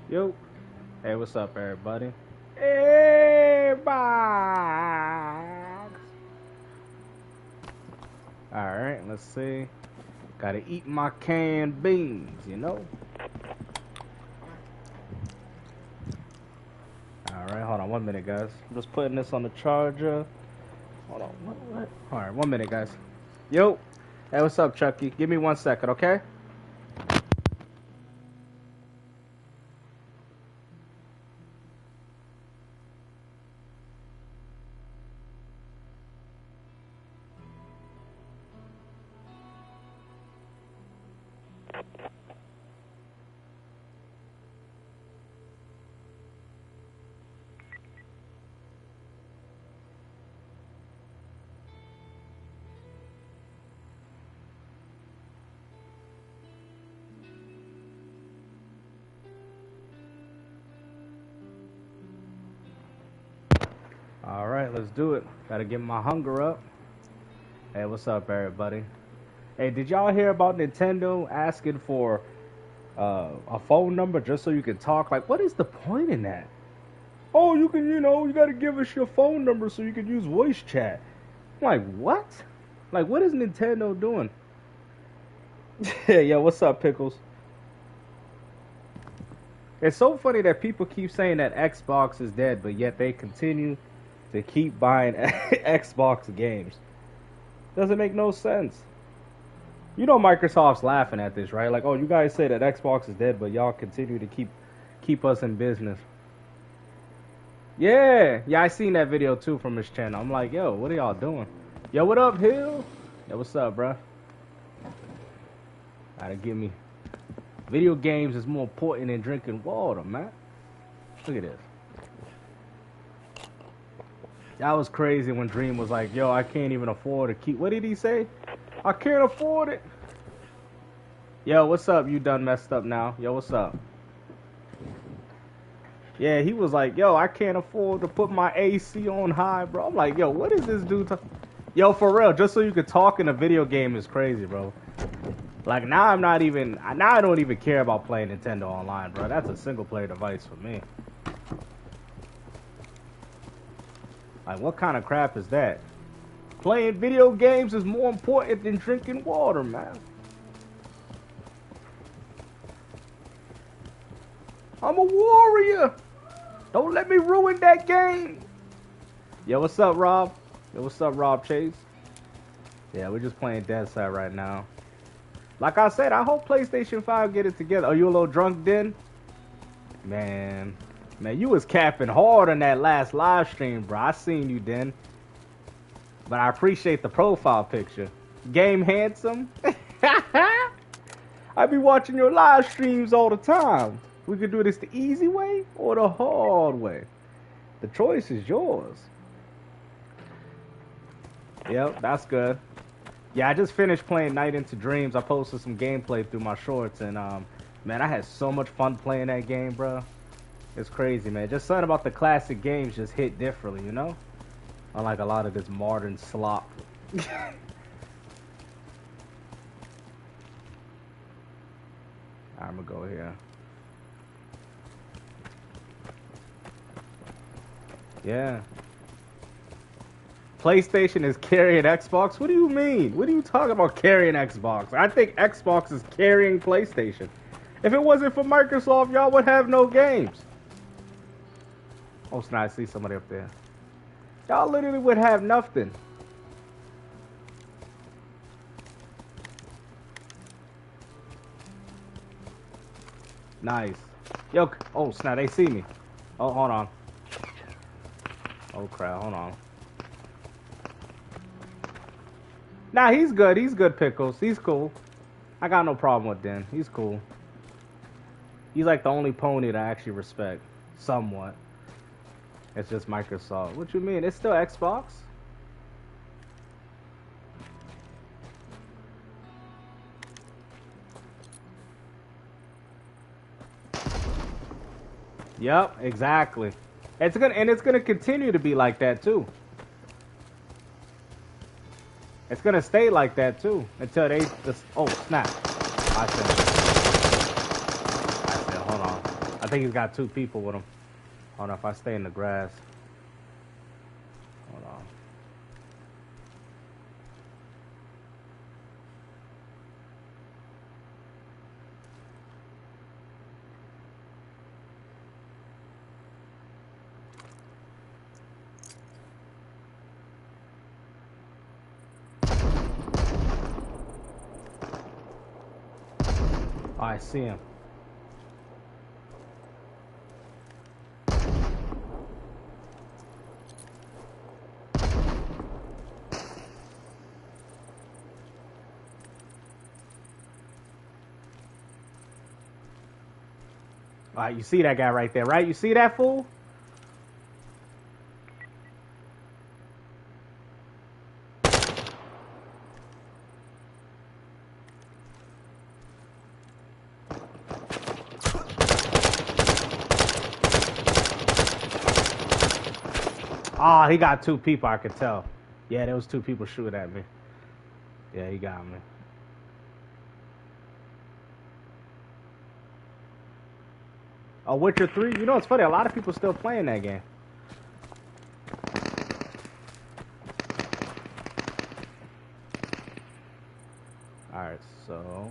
Yo. Hey, what's up, everybody? Hey, box. Alright, let's see. Gotta eat my canned beans, you know? Alright, hold on 1 minute, guys. I'm just putting this on the charger. Hold on, what? Alright, 1 minute, guys. Yo. Hey, what's up, Chucky? Give me 1 second, okay? Alright, let's do it. Gotta get my hunger up. Hey, what's up, everybody? Hey, did y'all hear about Nintendo asking for a phone number just so you can talk? Like, what is the point in that? Oh, you can, you gotta give us your phone number so you can use voice chat. I'm like, what? Like, what is Nintendo doing? Yeah, what's up, Pickles? It's so funny that people keep saying that Xbox is dead, but yet they continue to keep buying Xbox games. Doesn't make no sense. You know Microsoft's laughing at this, right? Like, oh, you guys say that Xbox is dead, but y'all continue to keep us in business. Yeah, I seen that video too from his channel. I'm like, yo, what are y'all doing? Yo, what up, Hill? Yo, what's up, bruh? Gotta give me. Video games is more important than drinking water, man. Look at this. That was crazy when Dream was like, yo, I can't even afford to keep. What did he say? I can't afford it. Yo, what's up? You done messed up now. Yo, what's up? Yeah, he was like, yo, I can't afford to put my AC on high, bro. I'm like, yo, what is this dude Yo, for real, just so you could talk in a video game is crazy, bro. Like, now I don't even care about playing Nintendo Online, bro. That's a single-player device for me. Like, what kind of crap is that? Playing video games is more important than drinking water, man. I'm a warrior. Don't let me ruin that game. Yo, what's up, Rob? Yo, what's up, Rob Chase? Yeah, we're just playing Deadside right now. Like I said, I hope PlayStation 5 get it together. Are you a little drunk, Den? Man, you was capping hard on that last live stream, bro. I seen you, Den. But I appreciate the profile picture. Game handsome. I be watching your live streams all the time. We could do this the easy way or the hard way. The choice is yours. Yep, that's good. Yeah, I just finished playing Night into Dreams. I posted some gameplay through my shorts, and man, I had so much fun playing that game, bro. It's crazy, man. Just something about the classic games just hit differently, you know? Unlike a lot of this modern slop. I'm gonna go here. Yeah. PlayStation is carrying Xbox? What do you mean? What are you talking about carrying Xbox? I think Xbox is carrying PlayStation. If it wasn't for Microsoft, y'all would have no games. Oh, snap, I see somebody up there. Y'all literally would have nothing. Nice. Yo, oh, snap, they see me. Oh, hold on. Oh, crap, hold on. Nah, he's good. He's good, Pickles. He's cool. I got no problem with Den. He's cool. He's like the only pony that I actually respect. Somewhat. It's just Microsoft. What you mean? It's still Xbox? Yep, exactly. It's gonna continue to be like that too. It's gonna stay like that too until they just. Oh snap! I said, hold on. I think he's got 2 people with him. Hold on, if I stay in the grass. Hold on. Oh, I see him. All right, you see that guy right there, right? You see that fool? Oh, he got 2 people, I could tell. Yeah, there was 2 people shooting at me. Yeah, he got me. Oh, Witcher 3? You know, it's funny. A lot of people still playing that game. Alright, so...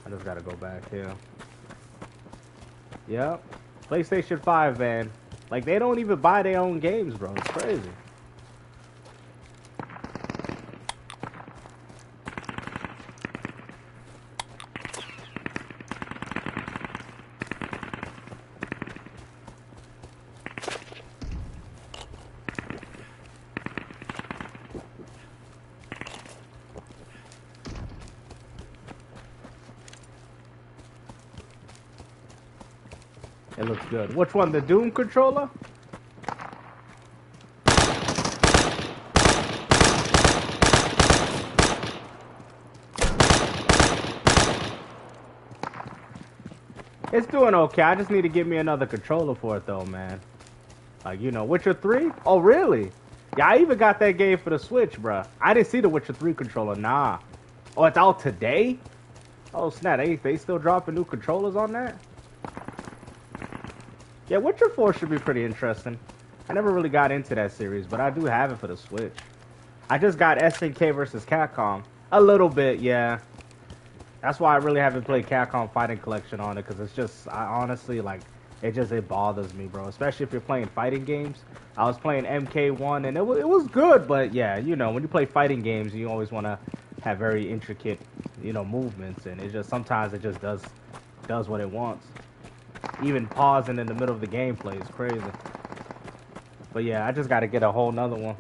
I just gotta go back here. Yep. PlayStation 5, man. Like, they don't even buy their own games, bro. It's crazy. It looks good. Which one? The Doom controller? It's doing okay. I just need to get me another controller for it, though, man. Like, you know, Witcher 3? Oh, really? Yeah, I even got that game for the Switch, bruh. I didn't see the Witcher 3 controller. Nah. Oh, it's out today? Oh, snap. They still dropping new controllers on that? Yeah, Witcher 4 should be pretty interesting. I never really got into that series, but I do have it for the Switch. I just got SNK versus Capcom. A little bit, yeah. That's why I really haven't played Capcom Fighting Collection on it, because it's just, I honestly, like, it bothers me, bro. Especially if you're playing fighting games. I was playing MK1, and it was good, but yeah, you know, when you play fighting games, you always want to have very intricate, you know, movements, and it just, sometimes it just does what it wants. Even pausing in the middle of the gameplay is crazy. But yeah, I just got to get a whole nother one.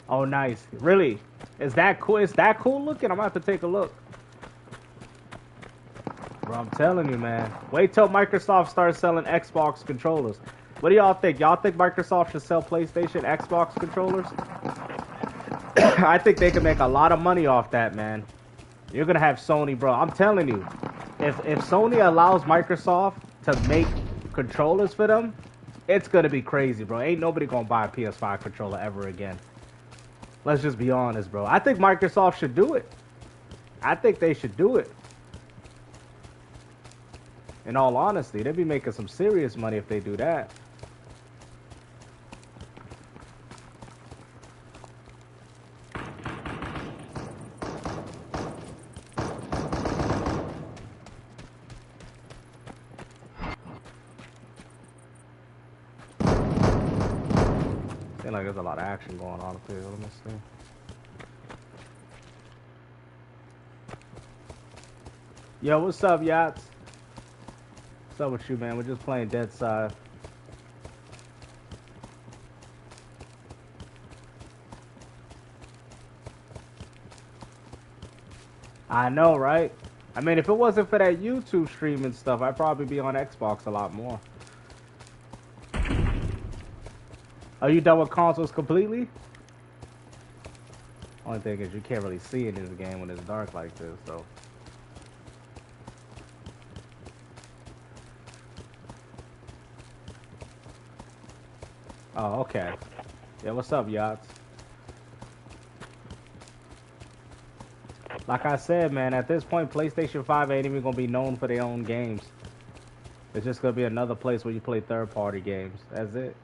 Oh, nice. Really? Is that cool? Is that cool looking? I'm going to have to take a look. Bro, I'm telling you, man. Wait till Microsoft starts selling Xbox controllers. What do y'all think? Y'all think Microsoft should sell PlayStation, Xbox controllers? I think they can make a lot of money off that, man. You're going to have Sony, bro. I'm telling you. If Sony allows Microsoft to make controllers for them, it's going to be crazy, bro. Ain't nobody going to buy a PS5 controller ever again. Let's just be honest, bro. I think Microsoft should do it. I think they should do it. In all honesty, they'd be making some serious money if they do that. Seems like there's a lot of action going on up here. Let me see. Yo, what's up, Yachts? What's up with you, man? We're just playing Deadside. I know, right? I mean, if it wasn't for that YouTube streaming stuff, I'd probably be on Xbox a lot more. Are you done with consoles completely? Only thing is you can't really see it in this game when it's dark like this, so. Oh, okay. Yeah, what's up, Yachts? Like I said, man, at this point, PlayStation 5 ain't even gonna be known for their own games. It's just gonna be another place where you play third-party games. That's it.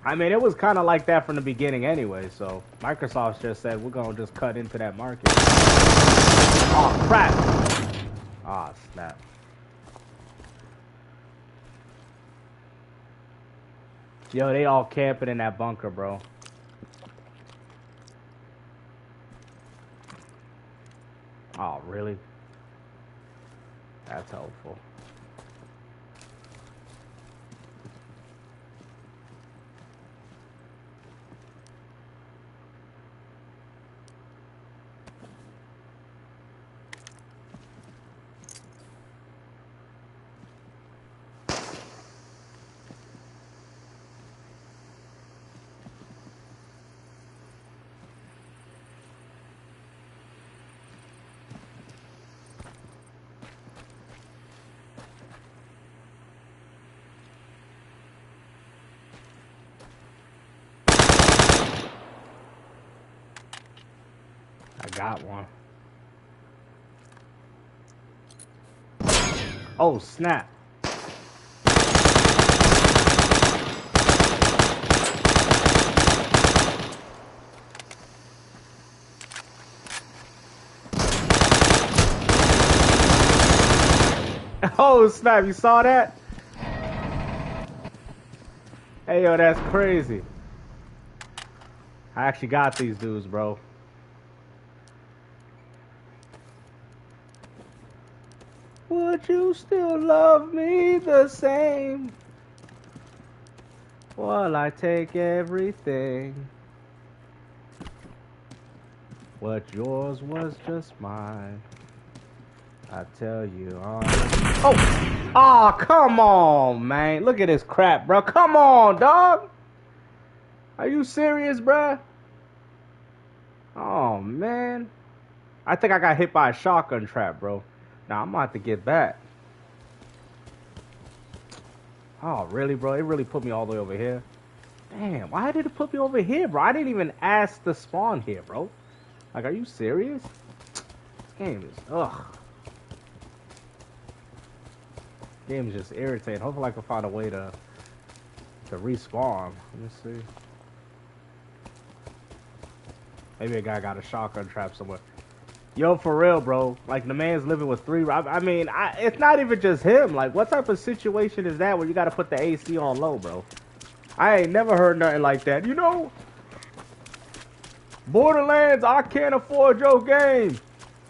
I mean, it was kind of like that from the beginning anyway, so Microsoft just said, we're gonna just cut into that market. Oh, crap! Ah, oh, snap. Yo, they all camping in that bunker, bro. Oh, really? That's helpful. I got one. Oh, snap. Oh, snap. You saw that? Hey, yo, that's crazy. I actually got these dudes, bro. Would you still love me the same? Well, I take everything. What yours was just mine. I tell you on. Oh! Oh, come on, man. Look at this crap, bro. Come on, dog. Are you serious, bro? Oh, man. I think I got hit by a shotgun trap, bro. Now, I'm about to get back. Oh, really, bro? It really put me all the way over here. Damn, why did it put me over here, bro? I didn't even ask to spawn here, bro. Like, are you serious? This game is, ugh. This game is just irritating. Hopefully I can find a way to respawn. Let me see. Maybe a guy got a shotgun trap somewhere. Yo, for real, bro. Like, the man's living with 3... I mean, it's not even just him. Like, what type of situation is that where you got to put the AC on low, bro? I ain't never heard nothing like that. You know, Borderlands, I can't afford your game.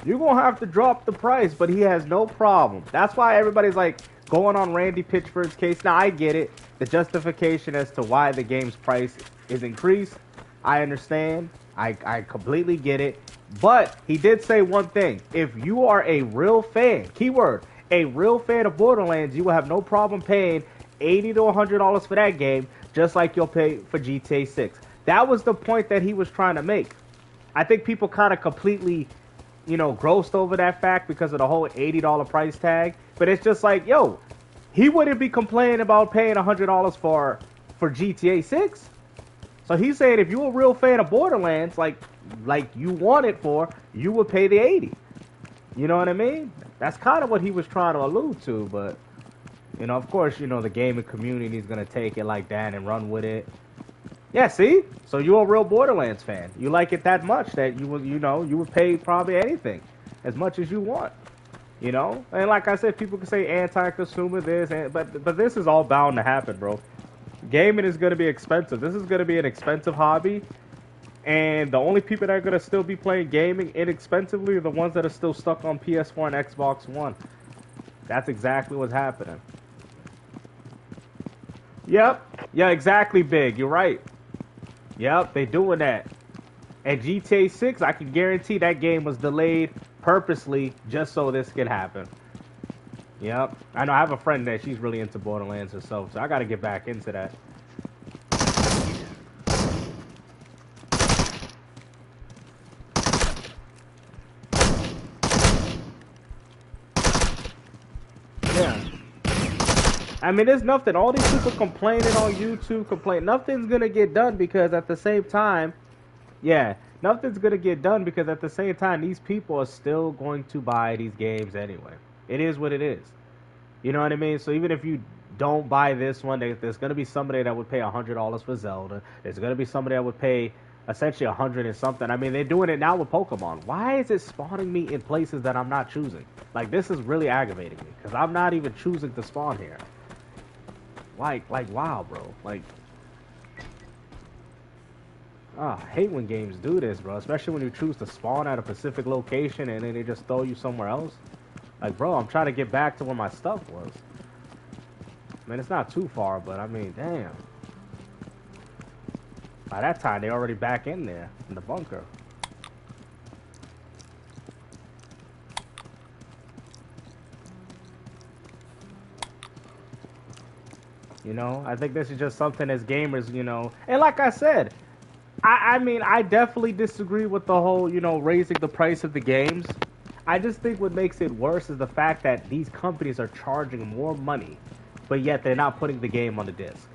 You're going to have to drop the price, but he has no problem. That's why everybody's, like, going on Randy Pitchford's case. Now, I get it. The justification as to why the game's price is increased, I understand. I completely get it. But he did say one thing. If you are a real fan, keyword, a real fan of Borderlands, you will have no problem paying $80 to $100 for that game, just like you'll pay for GTA 6. That was the point that he was trying to make. I think people kind of completely, you know, grossed over that fact because of the whole $80 price tag. But it's just like, yo, he wouldn't be complaining about paying $100 for GTA 6. So he's saying if you're a real fan of Borderlands, like you want it for, you would pay the 80. You know what I mean? That's kind of what he was trying to allude to, but, you know, of course, you know, the gaming community is going to take it like that and run with it. Yeah, see? So you're a real Borderlands fan. You like it that much that you would pay probably anything as much as you want. You know? And like I said, people can say anti-consumer this, but this is all bound to happen, bro. Gaming is going to be expensive. This is going to be an expensive hobby. And the only people that are going to still be playing gaming inexpensively are the ones that are still stuck on PS4 and Xbox One. That's exactly what's happening. Yep. Yeah, exactly, Big. You're right. Yep, they doing that. And GTA 6, I can guarantee that game was delayed purposely just so this could happen. Yep. I know I have a friend that she's really into Borderlands herself, so I got to get back into that. I mean, there's nothing. All these people complaining on YouTube, nothing's gonna get done because at the same time, yeah, nothing's gonna get done because at the same time, these people are still going to buy these games anyway. It is what it is. You know what I mean? So even if you don't buy this one, there's gonna be somebody that would pay $100 for Zelda. There's gonna be somebody that would pay essentially 100 and something. I mean, they're doing it now with Pokemon. Why is it spawning me in places that I'm not choosing? Like, this is really aggravating me because I'm not even choosing to spawn here. Like, wow, bro. Like, I hate when games do this, bro. Especially when you choose to spawn at a specific location and then they just throw you somewhere else. Like, bro, I'm trying to get back to where my stuff was. I mean, it's not too far, but I mean, damn. By that time, they're already back in there, in the bunker. You know, I think this is just something as gamers, you know. And like I said, I mean, I definitely disagree with the whole, you know, raising the price of the games. I just think what makes it worse is the fact that these companies are charging more money, but yet they're not putting the game on the disc.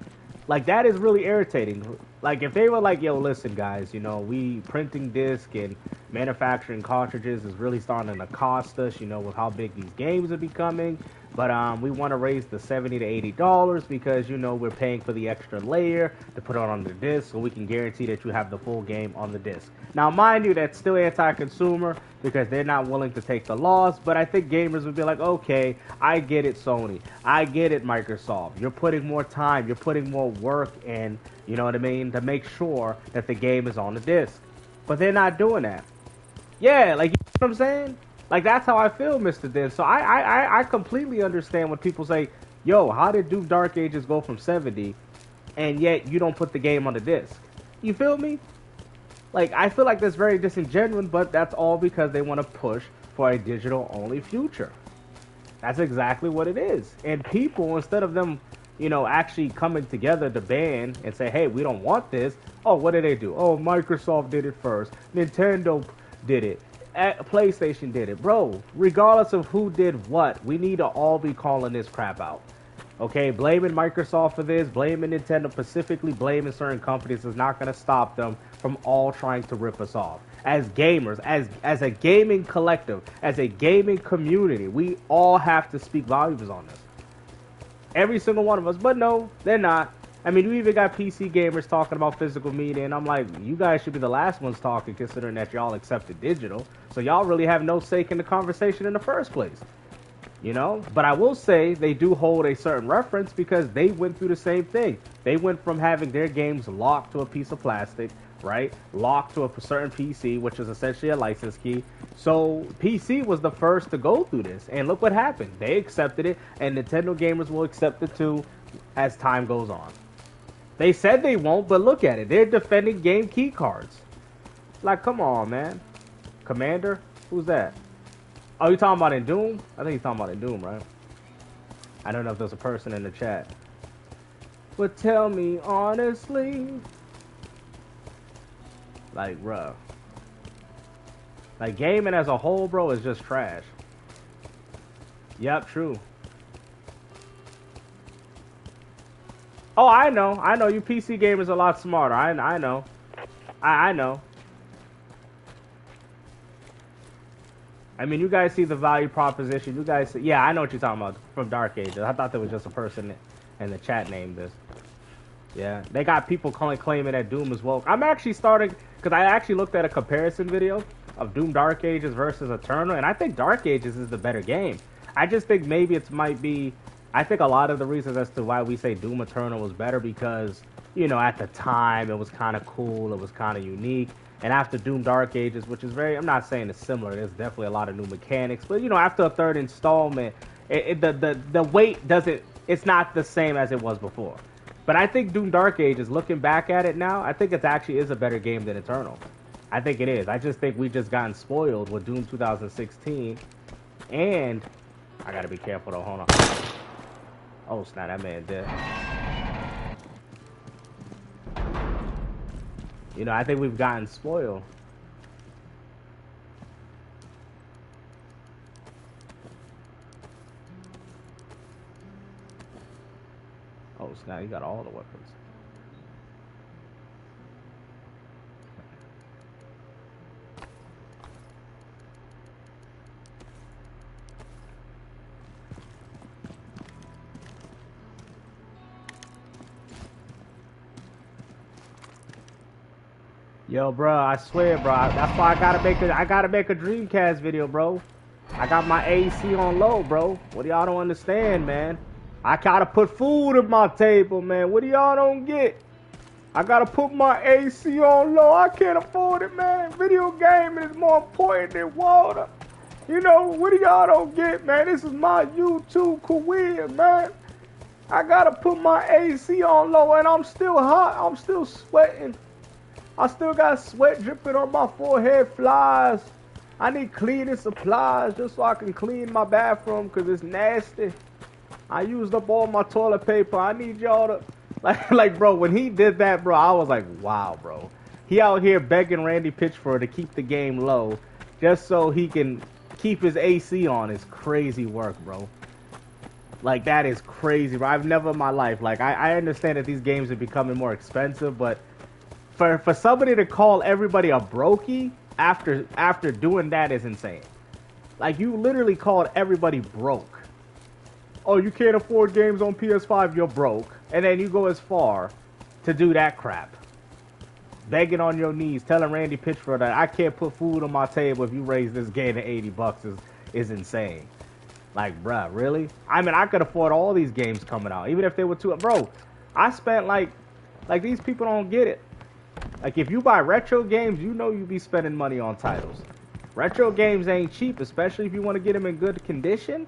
Like, that is really irritating. Like, if they were like, yo, listen, guys, you know, we printing disc and manufacturing cartridges is really starting to cost us, you know, with how big these games are becoming. But we want to raise the $70 to $80 because, you know, we're paying for the extra layer to put it on the disc so we can guarantee that you have the full game on the disc. Now, mind you, that's still anti-consumer because they're not willing to take the loss, but I think gamers would be like, okay, I get it, Sony. I get it, Microsoft. You're putting more time, you're putting more work in, you know what I mean, to make sure that the game is on the disc. But they're not doing that. Yeah, like, you know what I'm saying? Like, that's how I feel, Mr. Din. So I completely understand when people say, yo, how did Doom Dark Ages go from 70 and yet you don't put the game on the disc? You feel me? Like, I feel like that's very disingenuous, but that's all because they want to push for a digital-only future. That's exactly what it is. And people, instead of them, you know, actually coming together to ban and say, hey, we don't want this, oh, what did they do? Oh, Microsoft did it first. Nintendo did it. PlayStation did it. Bro, regardless of who did what, we need to all be calling this crap out. Okay, blaming Microsoft for this, blaming Nintendo, specifically blaming certain companies is not going to stop them from all trying to rip us off. As gamers, as a gaming collective, as a gaming community, we all have to speak volumes on this. Every single one of us. But no, they're not. I mean, we even got PC gamers talking about physical media, and I'm like, you guys should be the last ones talking, considering that y'all accepted digital. So y'all really have no stake in the conversation in the first place. You know? But I will say they do hold a certain reference because they went through the same thing. They went from having their games locked to a piece of plastic, right? Locked to a certain PC, which is essentially a license key. So PC was the first to go through this. And look what happened. They accepted it, and Nintendo gamers will accept it too as time goes on. They said they won't, but look at it. They're defending game key cards. Like, come on, man. Commander? Who's that? Oh, you talking about in Doom? I think you're talking about in Doom, right? I don't know if there's a person in the chat. But tell me honestly. Like, bro. Like, gaming as a whole, bro, is just trash. Yep, true. Oh, I know. You PC gamers are a lot smarter. I know. I know. I mean, you guys see the value proposition. You guys see, yeah, I know what you're talking about from Dark Ages. I thought there was just a person in the chat named this. Yeah, they got people claiming that Doom is woke. I'm actually starting, because I actually looked at a comparison video of Doom Dark Ages versus Eternal, and I think Dark Ages is the better game. I just think maybe it might be, I think a lot of the reasons as to why we say Doom Eternal was better because, you know, at the time it was kind of cool, it was kind of unique. And after Doom Dark Ages, which is very, I'm not saying it's similar, there's definitely a lot of new mechanics, but, you know, after a third installment, the weight doesn't, it's not the same as it was before. But I think Doom Dark Ages, looking back at it now, I think it actually is a better game than Eternal. I think it is. I just think we just gotten spoiled with Doom 2016. And I gotta be careful though, hold on. Oh snap, that man dead. You know, I think we've gotten spoiled. Nah, you got all the weapons. Yo, bro, I swear, bro. That's why I gotta make a Dreamcast video, bro. I got my AC on low, bro. What do y'all don't understand, man? I gotta put food at my table, man. What do y'all don't get? I gotta put my AC on low. I can't afford it, man. Video gaming is more important than water. You know, what do y'all don't get, man? This is my YouTube career, man. I gotta put my AC on low, and I'm still hot. I'm still sweating. I still got sweat dripping on my forehead, flies. I need cleaning supplies just so I can clean my bathroom because it's nasty. I used up all my toilet paper. I need y'all to, like, bro, when he did that, bro, I was like, wow, bro. He out here begging Randy Pitchford to keep the game low just so he can keep his AC on. It's crazy work, bro. Like, that is crazy, bro. I've never in my life, like, I understand that these games are becoming more expensive, but for somebody to call everybody a brokey after doing that is insane. Like, you literally called everybody broke. Oh, you can't afford games on PS5, you're broke. And then you go as far to do that crap. Begging on your knees, telling Randy Pitchford that I can't put food on my table if you raise this game to $80 is insane. Like, bruh, really? I mean, I could afford all these games coming out, even if they were too... Bro, I spent like these people don't get it. Like, if you buy retro games, you know you be spending money on titles. Retro games ain't cheap, especially if you want to get them in good condition.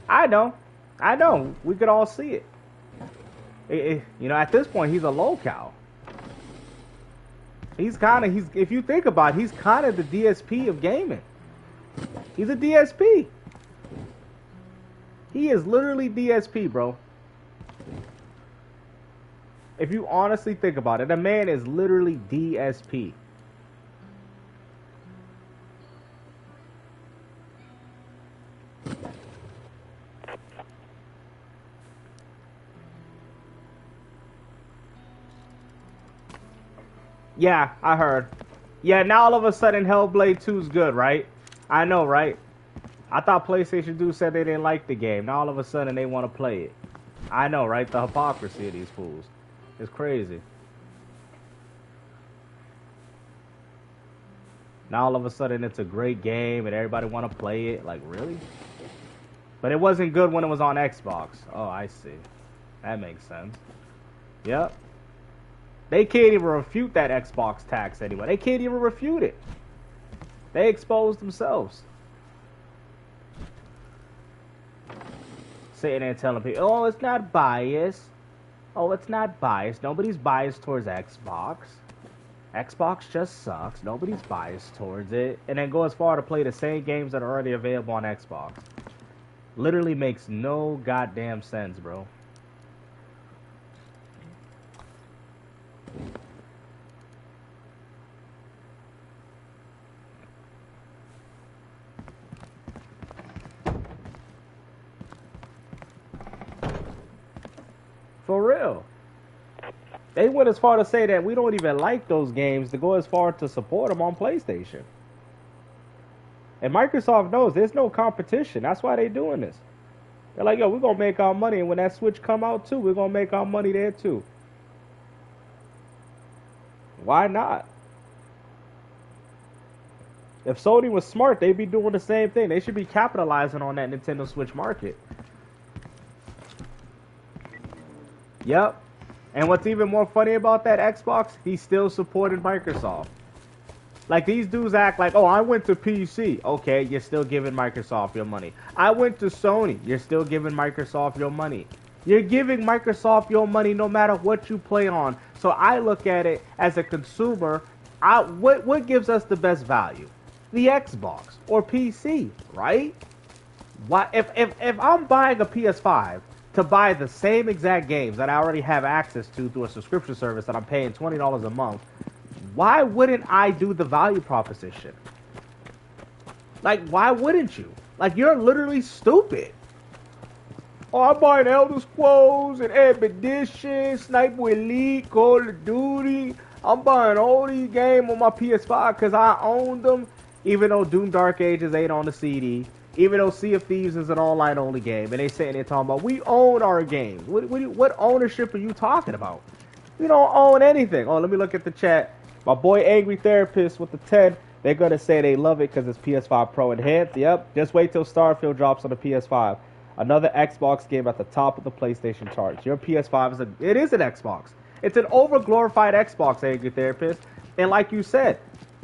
I know. We could all see it. You know, at this point, he's a low-cow. If you think about it, he's kind of the DSP of gaming. He's a DSP. He is literally DSP, bro. If you honestly think about it, the man is literally DSP. Yeah, I heard. Yeah, now all of a sudden Hellblade 2 is good, right? I know, right? I thought PlayStation 2 said they didn't like the game. Now all of a sudden they want to play it. I know, right? The hypocrisy of these fools. It's crazy. Now all of a sudden it's a great game and everybody want to play it. Like, really? But it wasn't good when it was on Xbox. Oh, I see. That makes sense. Yep. They can't even refute that Xbox tax anyway. They can't even refute it. They exposed themselves. Sitting there telling people, oh, it's not biased. Oh, it's not biased. Nobody's biased towards Xbox. Xbox just sucks. Nobody's biased towards it. And then go as far to play the same games that are already available on Xbox. Literally makes no goddamn sense, bro. For real. They went as far to say that we don't even like those games to go as far to support them on PlayStation. And Microsoft knows there's no competition. That's why they're doing this. They're like, yo, we're going to make our money. And when that Switch come out too, we're going to make our money there too. Why not? If Sony was smart, they'd be doing the same thing. They should be capitalizing on that Nintendo Switch market. Yep. And what's even more funny about that Xbox, he's still supporting Microsoft. Like, these dudes act like, oh, I went to PC. Okay, you're still giving Microsoft your money. I went to Sony. You're still giving Microsoft your money. You're giving Microsoft your money no matter what you play on. So I look at it as a consumer. What gives us the best value? The Xbox or PC, right? Why, if I'm buying a PS5 to buy the same exact games that I already have access to through a subscription service that I'm paying $20 a month, why wouldn't I do the value proposition? Like, why wouldn't you? Like, you're literally stupid. Oh, I'm buying Elder Scrolls and Expedition, Sniper Elite, Call of Duty. I'm buying all these games on my PS5 because I own them, even though Doom Dark Ages ain't on the CD, even though Sea of Thieves is an online-only game, and they sitting there talking about, we own our games. What ownership are you talking about? You don't own anything. Oh, let me look at the chat. My boy Angry Therapist with the 10, they're going to say they love it because it's PS5 Pro Enhanced. Yep, just wait till Starfield drops on the PS5. Another Xbox game at the top of the PlayStation charts. Your PS5 is an Xbox. It's an over-glorified Xbox, Angry Therapist. And like you said,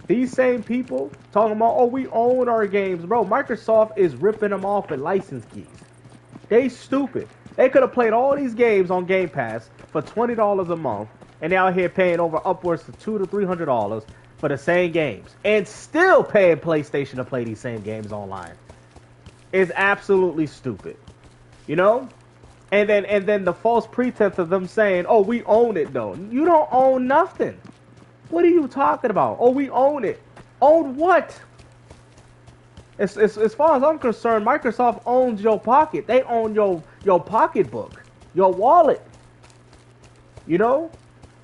these same people talking about, oh, we own our games. Bro, Microsoft is ripping them off with license keys. They stupid. They could have played all these games on Game Pass for $20 a month, and they're out here paying over upwards to $200 to $300 for the same games, and still paying PlayStation to play these same games online. It's absolutely stupid, you know? And then the false pretense of them saying, oh, we own it, though. You don't own nothing. What are you talking about? Oh, we own it. Own what? As far as I'm concerned, Microsoft owns your pocket. They own your pocketbook, your wallet. You know?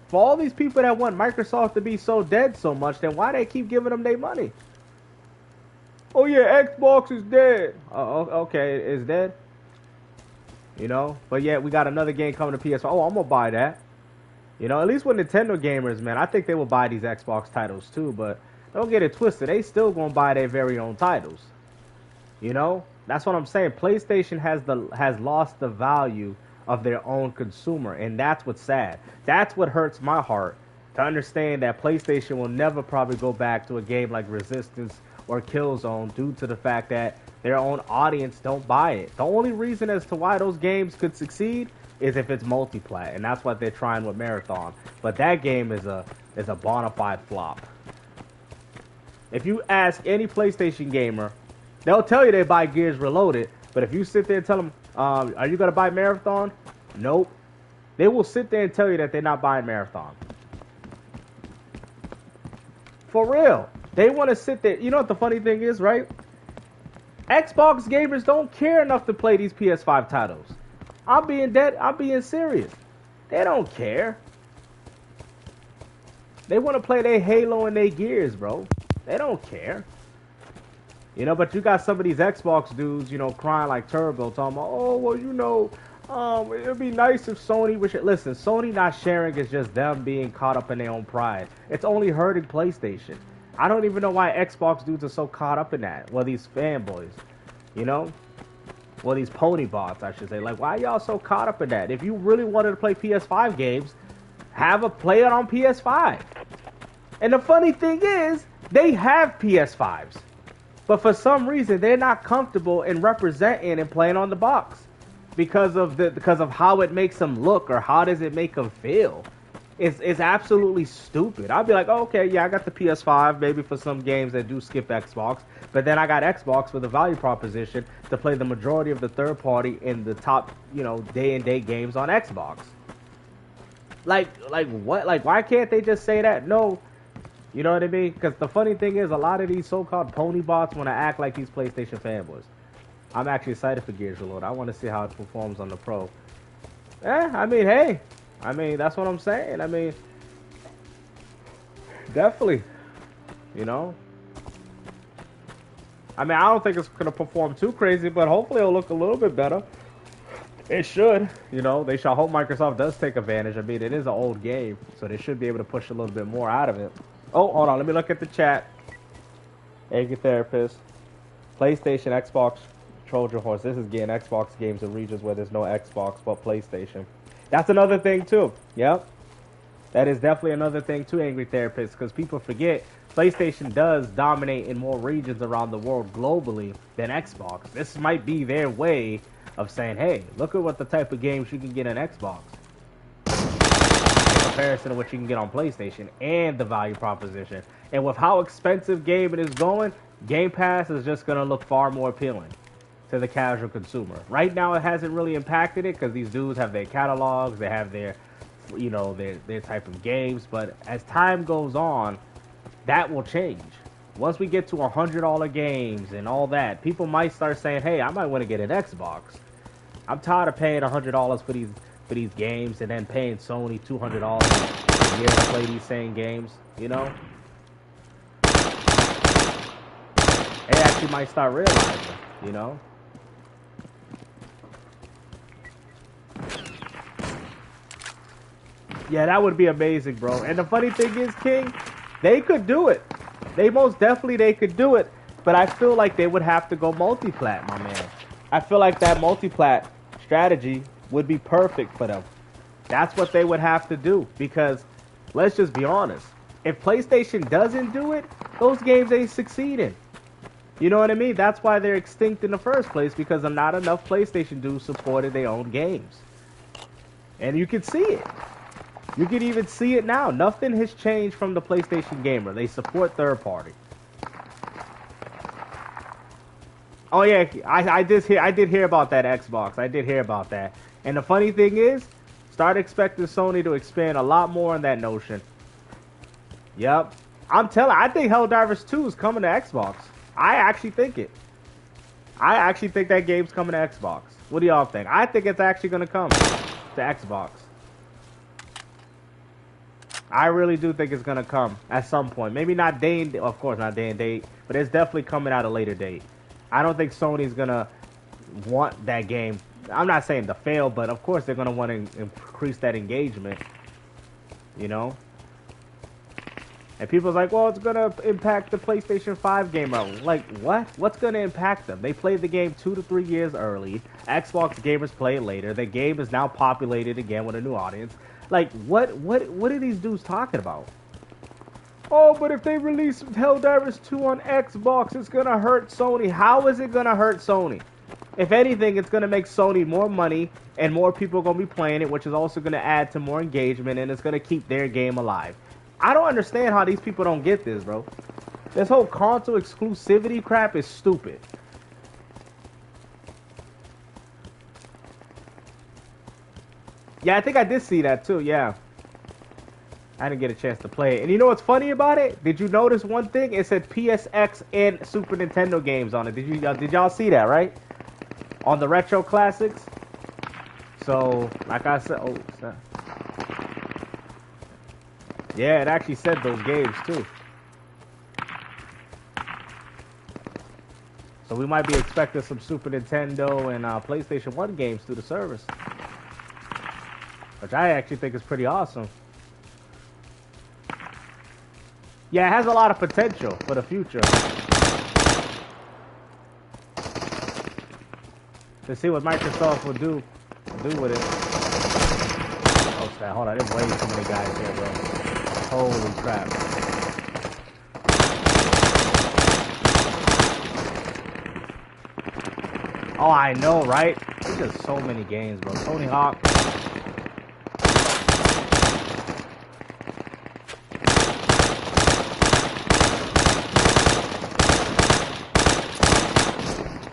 For all these people that want Microsoft to be so dead so much, then why they keep giving them their money? Oh yeah, Xbox is dead. Oh, okay, it's dead. You know? But yeah, we got another game coming to PS5. Oh, I'm gonna buy that. You know, at least with Nintendo gamers, man, I think they will buy these Xbox titles too, but don't get it twisted. They still gonna buy their very own titles. You know? That's what I'm saying. PlayStation has lost the value of their own consumer, and that's what's sad. That's what hurts my heart, to understand that PlayStation will never probably go back to a game like Resistance or Killzone due to the fact that their own audience don't buy it. The only reason as to why those games could succeed is if it's multiplat, and that's what they're trying with Marathon. But that game is a bona fide flop. If you ask any PlayStation gamer, they'll tell you they buy Gears Reloaded, but if you sit there and tell them, are you going to buy Marathon? Nope. They will sit there and tell you that they're not buying Marathon. For real. They want to sit there. You know what the funny thing is, right? Xbox gamers don't care enough to play these PS5 titles. I'm being serious. They don't care. They want to play their Halo and their Gears, bro. They don't care. You know, but you got some of these Xbox dudes, you know, crying like Turbo, talking about, oh, well, you know, it'd be nice if Sony wish it. Listen, Sony not sharing is just them being caught up in their own pride. It's only hurting PlayStation. I don't even know why Xbox dudes are so caught up in that. Well, these fanboys, you know? Well, these pony bots, I should say. Like, why y'all so caught up in that? If you really wanted to play PS5 games, play it on PS5. And the funny thing is, they have PS5s. But for some reason, they're not comfortable in representing and playing on the box because of how it makes them look or how does it make them feel. It's absolutely stupid. I'll be like, oh, okay, yeah, I got the PS5 maybe for some games that do skip Xbox, but then I got Xbox for the value proposition to play the majority of the third party in the top, you know, day and date games on Xbox. Like what? Like, why can't they just say that? No. You know what I mean? Because the funny thing is, a lot of these so-called pony bots want to act like these PlayStation fanboys. I'm actually excited for Gears Reloaded. I want to see how it performs on the Pro. I mean, hey. I mean, that's what I'm saying. I mean, definitely. You know? I mean, I don't think it's going to perform too crazy, but hopefully it'll look a little bit better. It should. You know, they shall hope Microsoft does take advantage. I mean, it is an old game, so they should be able to push a little bit more out of it. Oh, hold on. Let me look at the chat. Angry Therapist. PlayStation, Xbox, Trojan Horse. This is getting Xbox games in regions where there's no Xbox but PlayStation. That's another thing, too. Yep. That is definitely another thing, too, Angry Therapist, because people forget PlayStation does dominate in more regions around the world globally than Xbox. This might be their way of saying, hey, look at what the type of games you can get on Xbox in comparison to what you can get on PlayStation and the value proposition. And with how expensive gaming is going, Game Pass is just going to look far more appealing to the casual consumer. Right now, it hasn't really impacted it because these dudes have their catalogs, they have their, you know, their type of games. But as time goes on, that will change. Once we get to $100 games and all that, people might start saying, hey, I might want to get an Xbox. I'm tired of paying $100 for these games and then paying Sony $200 a year to play these same games. You know, they actually might start realizing. You know. Yeah, that would be amazing, bro. And the funny thing is, King, they could do it. They most definitely could do it. But I feel like they would have to go multi-plat, my man. I feel like that multi-plat strategy would be perfect for them. That's what they would have to do. Because, let's just be honest. If PlayStation doesn't do it, those games ain't succeeding. You know what I mean? That's why they're extinct in the first place. Because not enough PlayStation dudes supported their own games. And you can see it. You can even see it now. Nothing has changed from the PlayStation gamer. They support third party. Oh yeah, I did hear about that Xbox. I did hear about that. And the funny thing is, start expecting Sony to expand a lot more on that notion. Yep. I think Helldivers 2 is coming to Xbox. I actually think it. I actually think that game's coming to Xbox. What do y'all think? I think it's actually going to come to Xbox. I really do think it's going to come at some point. Maybe not day and date, of course not day and date, but it's definitely coming at a later date. I don't think Sony's going to want that game. I'm not saying to fail, but of course they're going to want to increase that engagement. You know? And people's like, well, it's going to impact the PlayStation 5 gamer. Like, what? What's going to impact them? They played the game 2 to 3 years early. Xbox gamers play it later. The game is now populated again with a new audience. Like, what are these dudes talking about? Oh, but if they release Helldivers 2 on Xbox, it's going to hurt Sony. How is it going to hurt Sony? If anything, it's going to make Sony more money and more people are going to be playing it, which is also going to add to more engagement and it's going to keep their game alive. I don't understand how these people don't get this, bro. This whole console exclusivity crap is stupid. Yeah, I think I did see that too, yeah. I didn't get a chance to play it. And you know what's funny about it? Did you notice one thing? It said PSX and Super Nintendo games on it. Did y'all see that, right? On the Retro Classics? So, like I said, yeah, it actually said those games too. So we might be expecting some Super Nintendo and PlayStation 1 games through the service. Which I actually think is pretty awesome. Yeah, it has a lot of potential for the future. To see what Microsoft will do with it. Oh, snap. Hold on. There's way too many guys here, bro. Holy crap. Oh, I know, right? There's just so many games, bro. Tony Hawk.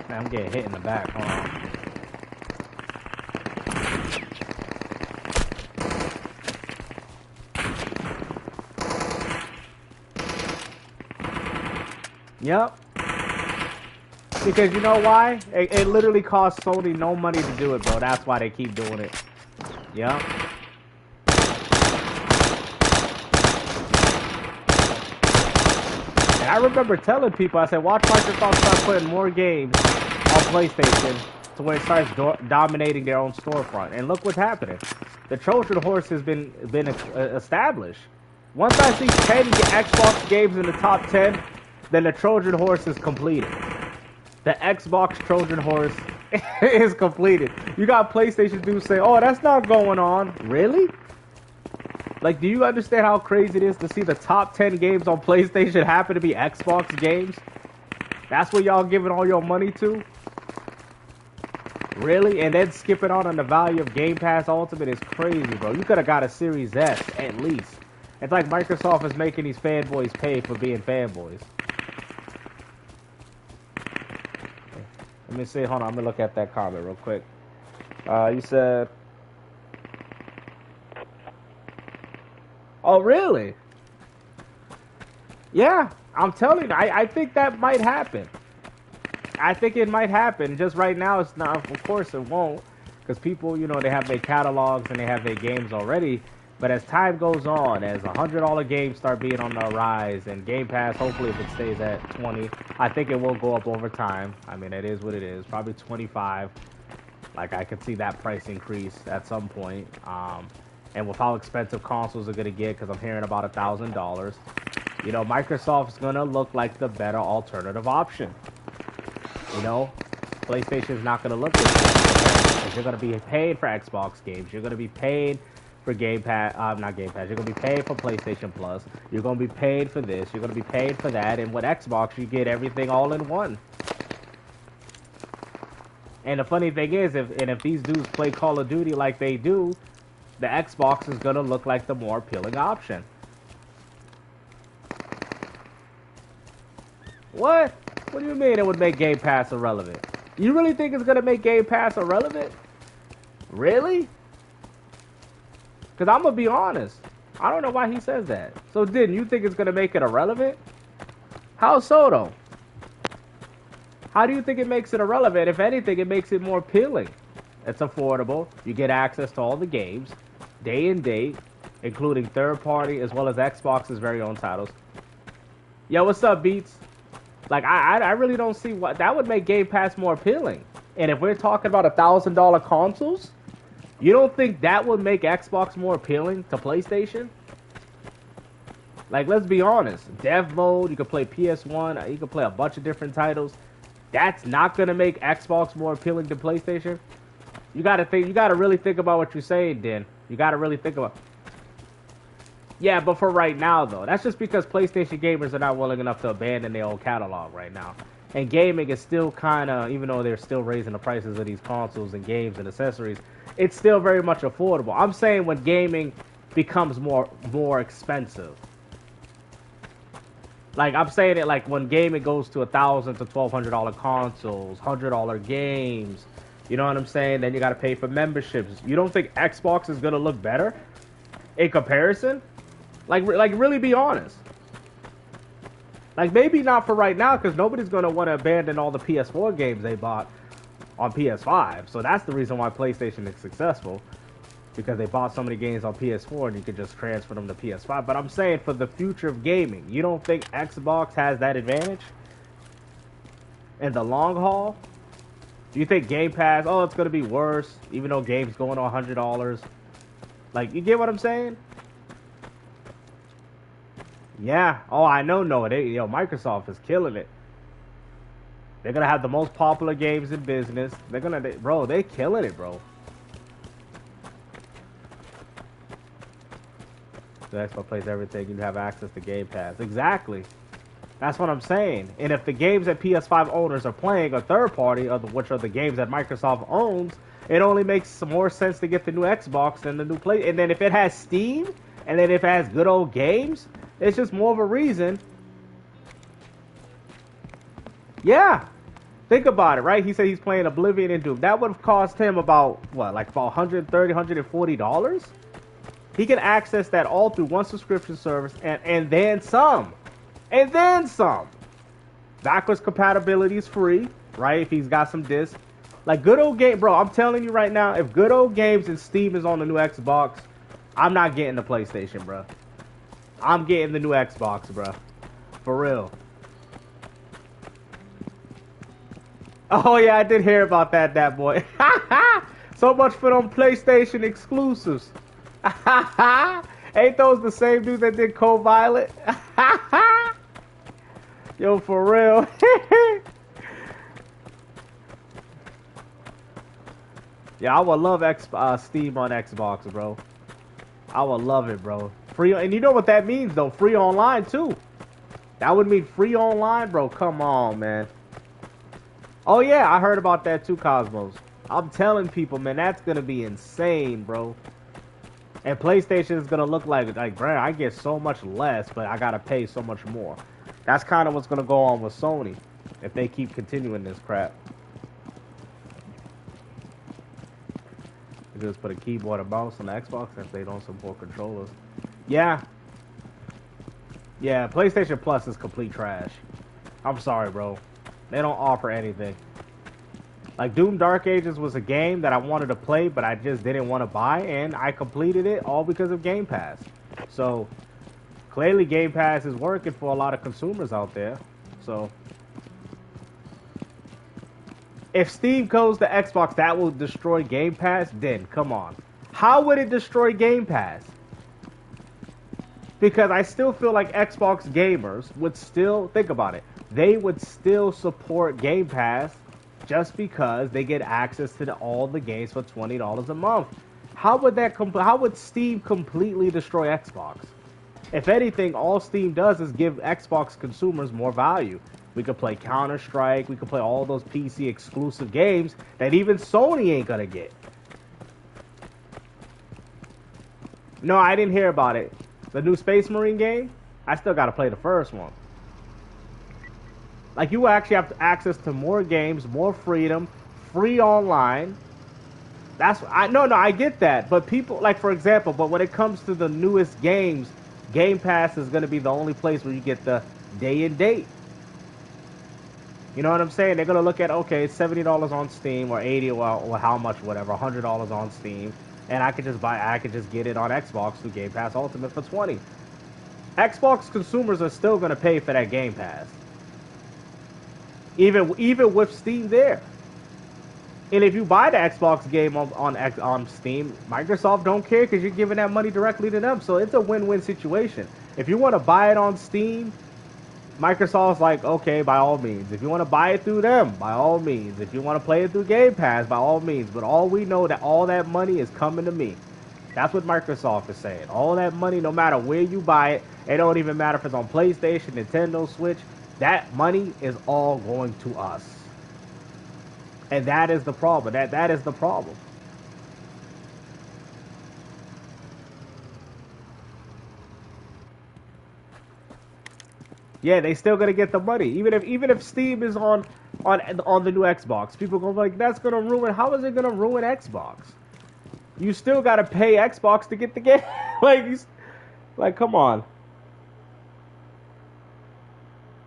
Man, I'm getting hit in the back. Hold on. Yep. Because you know why? It literally costs Sony no money to do it, bro. That's why they keep doing it. Yep. And I remember telling people, I said, watch Microsoft start putting more games on PlayStation to where it starts dominating their own storefront. And look what's happening. The Trojan Horse has been established. Once I see 10 Xbox games in the top 10, then the Trojan Horse is completed. The Xbox Trojan Horse is completed. You got PlayStation dudes say, oh, that's not going on. Really? Like, do you understand how crazy it is to see the top 10 games on PlayStation happen to be Xbox games? That's what y'all giving all your money to? Really? And then skipping on the value of Game Pass Ultimate is crazy, bro. You could have got a Series S, at least. It's like Microsoft is making these fanboys pay for being fanboys. Let me see. Hold on. I'm going to look at that comment real quick. You said... Oh, really? Yeah. I'm telling you. I think that might happen. I think it might happen. Just right now, it's not. Of course, it won't. Because people, you know, they have their catalogs and they have their games already. But as time goes on, as $100 games start being on the rise, and Game Pass, hopefully if it stays at 20, I think it will go up over time. I mean, it is what it is. Probably 25. Like, I could see that price increase at some point. And with how expensive consoles are going to get, because I'm hearing about $1,000, you know, Microsoft's going to look like the better alternative option. You know, PlayStation's not going to look good. Because you're going to be paid for Xbox games. You're going to be paid for Game Pass, not Game Pass. You're going to be paid for PlayStation Plus. You're going to be paid for this. You're going to be paid for that. And with Xbox, you get everything all in one. And the funny thing is, if these dudes play Call of Duty like they do, the Xbox is going to look like the more appealing option. What? What do you mean it would make Game Pass irrelevant? You really think it's going to make Game Pass irrelevant? Really? Because I'm going to be honest. I don't know why he says that. So, didn't you think it's going to make it irrelevant? How so, though? How do you think it makes it irrelevant? If anything, it makes it more appealing. It's affordable. You get access to all the games, day and date, including third-party as well as Xbox's very own titles. Yo, what's up, Beats? Like, I really don't see what... That would make Game Pass more appealing. And if we're talking about $1,000 consoles... You don't think that would make Xbox more appealing to PlayStation? Like, let's be honest. Dev mode, you can play PS1, you can play a bunch of different titles. That's not going to make Xbox more appealing to PlayStation? You got to really think about what you're saying, Dan. You got to really think about... Yeah, but for right now, though. That's just because PlayStation gamers are not willing enough to abandon their old catalog right now. And gaming is still kind of, even though they're still raising the prices of these consoles and games and accessories, it's still very much affordable. I'm saying when gaming becomes more expensive. Like, I'm saying it like when gaming goes to $1,000 to $1,200 consoles, $100 games. You know what I'm saying? Then you got to pay for memberships. You don't think Xbox is going to look better in comparison? Like really be honest. Like, maybe not for right now, because nobody's going to want to abandon all the PS4 games they bought on PS5. So that's the reason why PlayStation is successful. Because they bought so many games on PS4 and you could just transfer them to PS5. But I'm saying for the future of gaming, you don't think Xbox has that advantage? In the long haul? Do you think Game Pass, oh, it's going to be worse, even though games going on $100? Like, you get what I'm saying? Yeah. Oh, I know. No, Microsoft is killing it. They're gonna have the most popular games in business. Bro, they're killing it, bro. The Xbox plays everything. You have access to Game Pass. Exactly. That's what I'm saying. And if the games that PS5 owners are playing are third party, which are the games that Microsoft owns, it only makes more sense to get the new Xbox than the new Play. And then if it has Steam, and then if it has good old games, it's just more of a reason. Yeah. Think about it, right? He said he's playing Oblivion and Doom. That would have cost him about, what, like about $130, $140? He can access that all through one subscription service and then some. And then some. Backwards compatibility is free, right? If he's got some discs. Like, good old game, bro, I'm telling you right now, if good old games and Steam is on the new Xbox, I'm not getting the PlayStation, bro. I'm getting the new Xbox, bro. For real. Oh, yeah, I did hear about that boy. So much for them PlayStation exclusives. Ain't those the same dudes that did Cold Violet? Yo, for real. Yeah, I would love Steam on Xbox, bro. I would love it, bro. Free, and you know what that means, though? Free online, too. That would mean free online, bro. Come on, man. Oh, yeah, I heard about that, too, Cosmos. I'm telling people, man, that's going to be insane, bro. And PlayStation is going to look like, bro, I get so much less, but I got to pay so much more. That's kind of what's going to go on with Sony if they keep continuing this crap. They just put a keyboard and mouse on the Xbox if they don't support controllers. Yeah. Yeah, PlayStation Plus is complete trash. I'm sorry, bro. They don't offer anything. Like Doom Dark Ages was a game that I wanted to play, but I just didn't want to buy, and I completed it all because of Game Pass. So clearly Game Pass is working for a lot of consumers out there. So if Steam goes to Xbox, that will destroy Game Pass, then come on. How would it destroy Game Pass? Because I still feel like Xbox gamers would still, think about it, they would still support Game Pass just because they get access to all the games for $20 a month. How would Steam completely destroy Xbox? If anything, all Steam does is give Xbox consumers more value. We could play Counter-Strike, we could play all those PC exclusive games that even Sony ain't gonna get. No, I didn't hear about it. The new Space Marine game, I still gotta play the first one. Like, you actually have access to more games, more freedom, free online. I get that. But people, like, for example, but when it comes to the newest games, Game Pass is going to be the only place where you get the day and date. You know what I'm saying? They're going to look at, okay, it's $70 on Steam, or 80 or how much, whatever, $100 on Steam. And I could just get it on Xbox through Game Pass Ultimate for $20. Xbox consumers are still going to pay for that Game Pass. Even with Steam there. And if you buy the Xbox game on Steam, Microsoft don't care because you're giving that money directly to them. So it's a win-win situation. If you want to buy it on Steam, Microsoft's like, okay, by all means. If you want to buy it through them, by all means. If you want to play it through Game Pass, by all means. But all we know that all that money is coming to me. That's what Microsoft is saying. All that money, no matter where you buy it, it don't even matter if it's on PlayStation, Nintendo, Switch. That money is all going to us. And that is the problem. That is the problem. Yeah, they still gonna get the money. Even if Steam is on the new Xbox, people go like, that's gonna ruin. How is it gonna ruin Xbox? You still gotta pay Xbox to get the game. like, come on.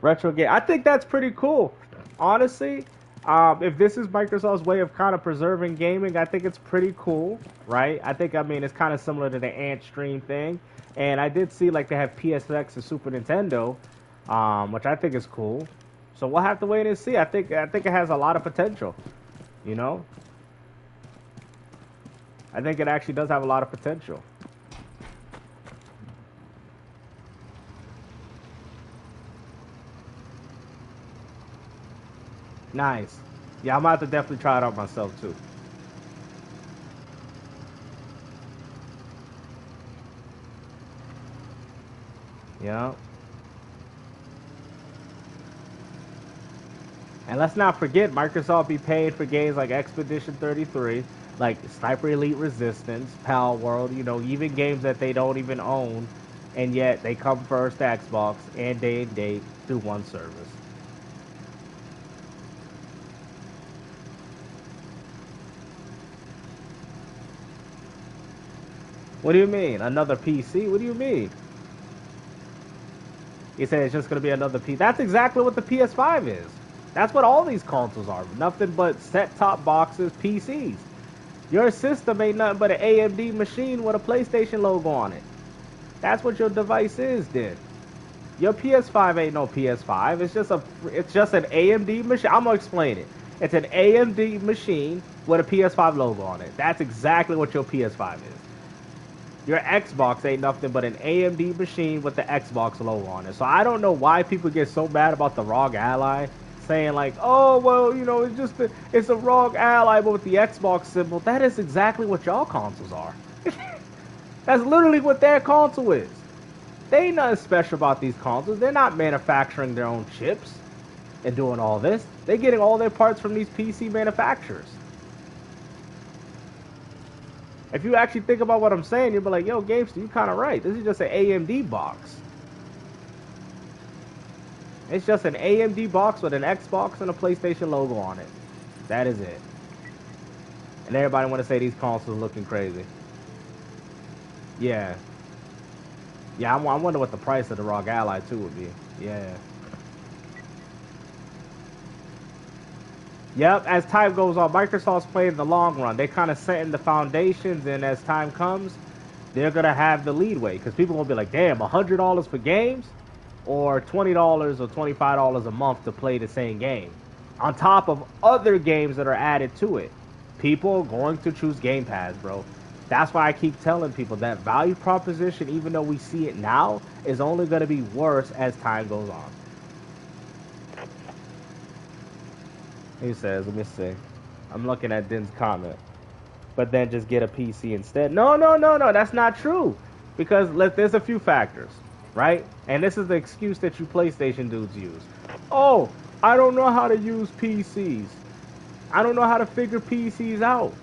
Retro game. I think that's pretty cool. Honestly, if this is Microsoft's way of kind of preserving gaming, I think it's pretty cool, right? I mean, it's kind of similar to the Ant Stream thing. And I did see, like, they have PSX and Super Nintendo, which I think is cool. So we'll have to wait and see. I think it has a lot of potential, you know? I think it actually does have a lot of potential. Nice. Yeah, I'm about to definitely try it out myself too. Yeah. And let's not forget, Microsoft be paying for games like Expedition 33, like Sniper Elite Resistance, Pal World, you know, even games that they don't even own, and yet they come first to Xbox and day and date through one service. What do you mean? Another PC? What do you mean? You said it's just going to be another PC. That's exactly what the PS5 is. That's what all these consoles are. Nothing but set-top boxes, PCs. Your system ain't nothing but an AMD machine with a PlayStation logo on it. That's what your device is, then. Your PS5 ain't no PS5. It's just an AMD machine. I'm gonna explain it. It's an AMD machine with a PS5 logo on it. That's exactly what your PS5 is. Your Xbox ain't nothing but an AMD machine with the Xbox logo on it. So I don't know why people get so mad about the ROG Ally, saying like, oh, well, you know, it's a ROG Ally but with the Xbox symbol. That is exactly what y'all consoles are. That's literally what their console is. They ain't nothing special about these consoles. They're not manufacturing their own chips and doing all this. They're getting all their parts from these PC manufacturers. If you actually think about what I'm saying, you'll be like, yo, Gamester, you kind of right. This is just an AMD box. It's just an AMD box with an Xbox and a PlayStation logo on it. That is it. And everybody want to say these consoles are looking crazy. Yeah. Yeah, I wonder what the price of the ROG Ally 2 would be. Yeah. Yep, as time goes on, Microsoft's playing the long run. They kind of setting the foundations, and as time comes, they're gonna have the leadway because people will be like, "Damn, $100 for games, or $20 or $25 a month to play the same game." On top of other games that are added to it, people are going to choose Game Pass, bro. That's why I keep telling people that value proposition, even though we see it now, is only gonna be worse as time goes on. He says, let me see. I'm looking at Din's comment. But then just get a PC instead. No, that's not true. Because there's a few factors, right? And this is the excuse that you PlayStation dudes use. Oh, I don't know how to use PCs. I don't know how to figure PCs out.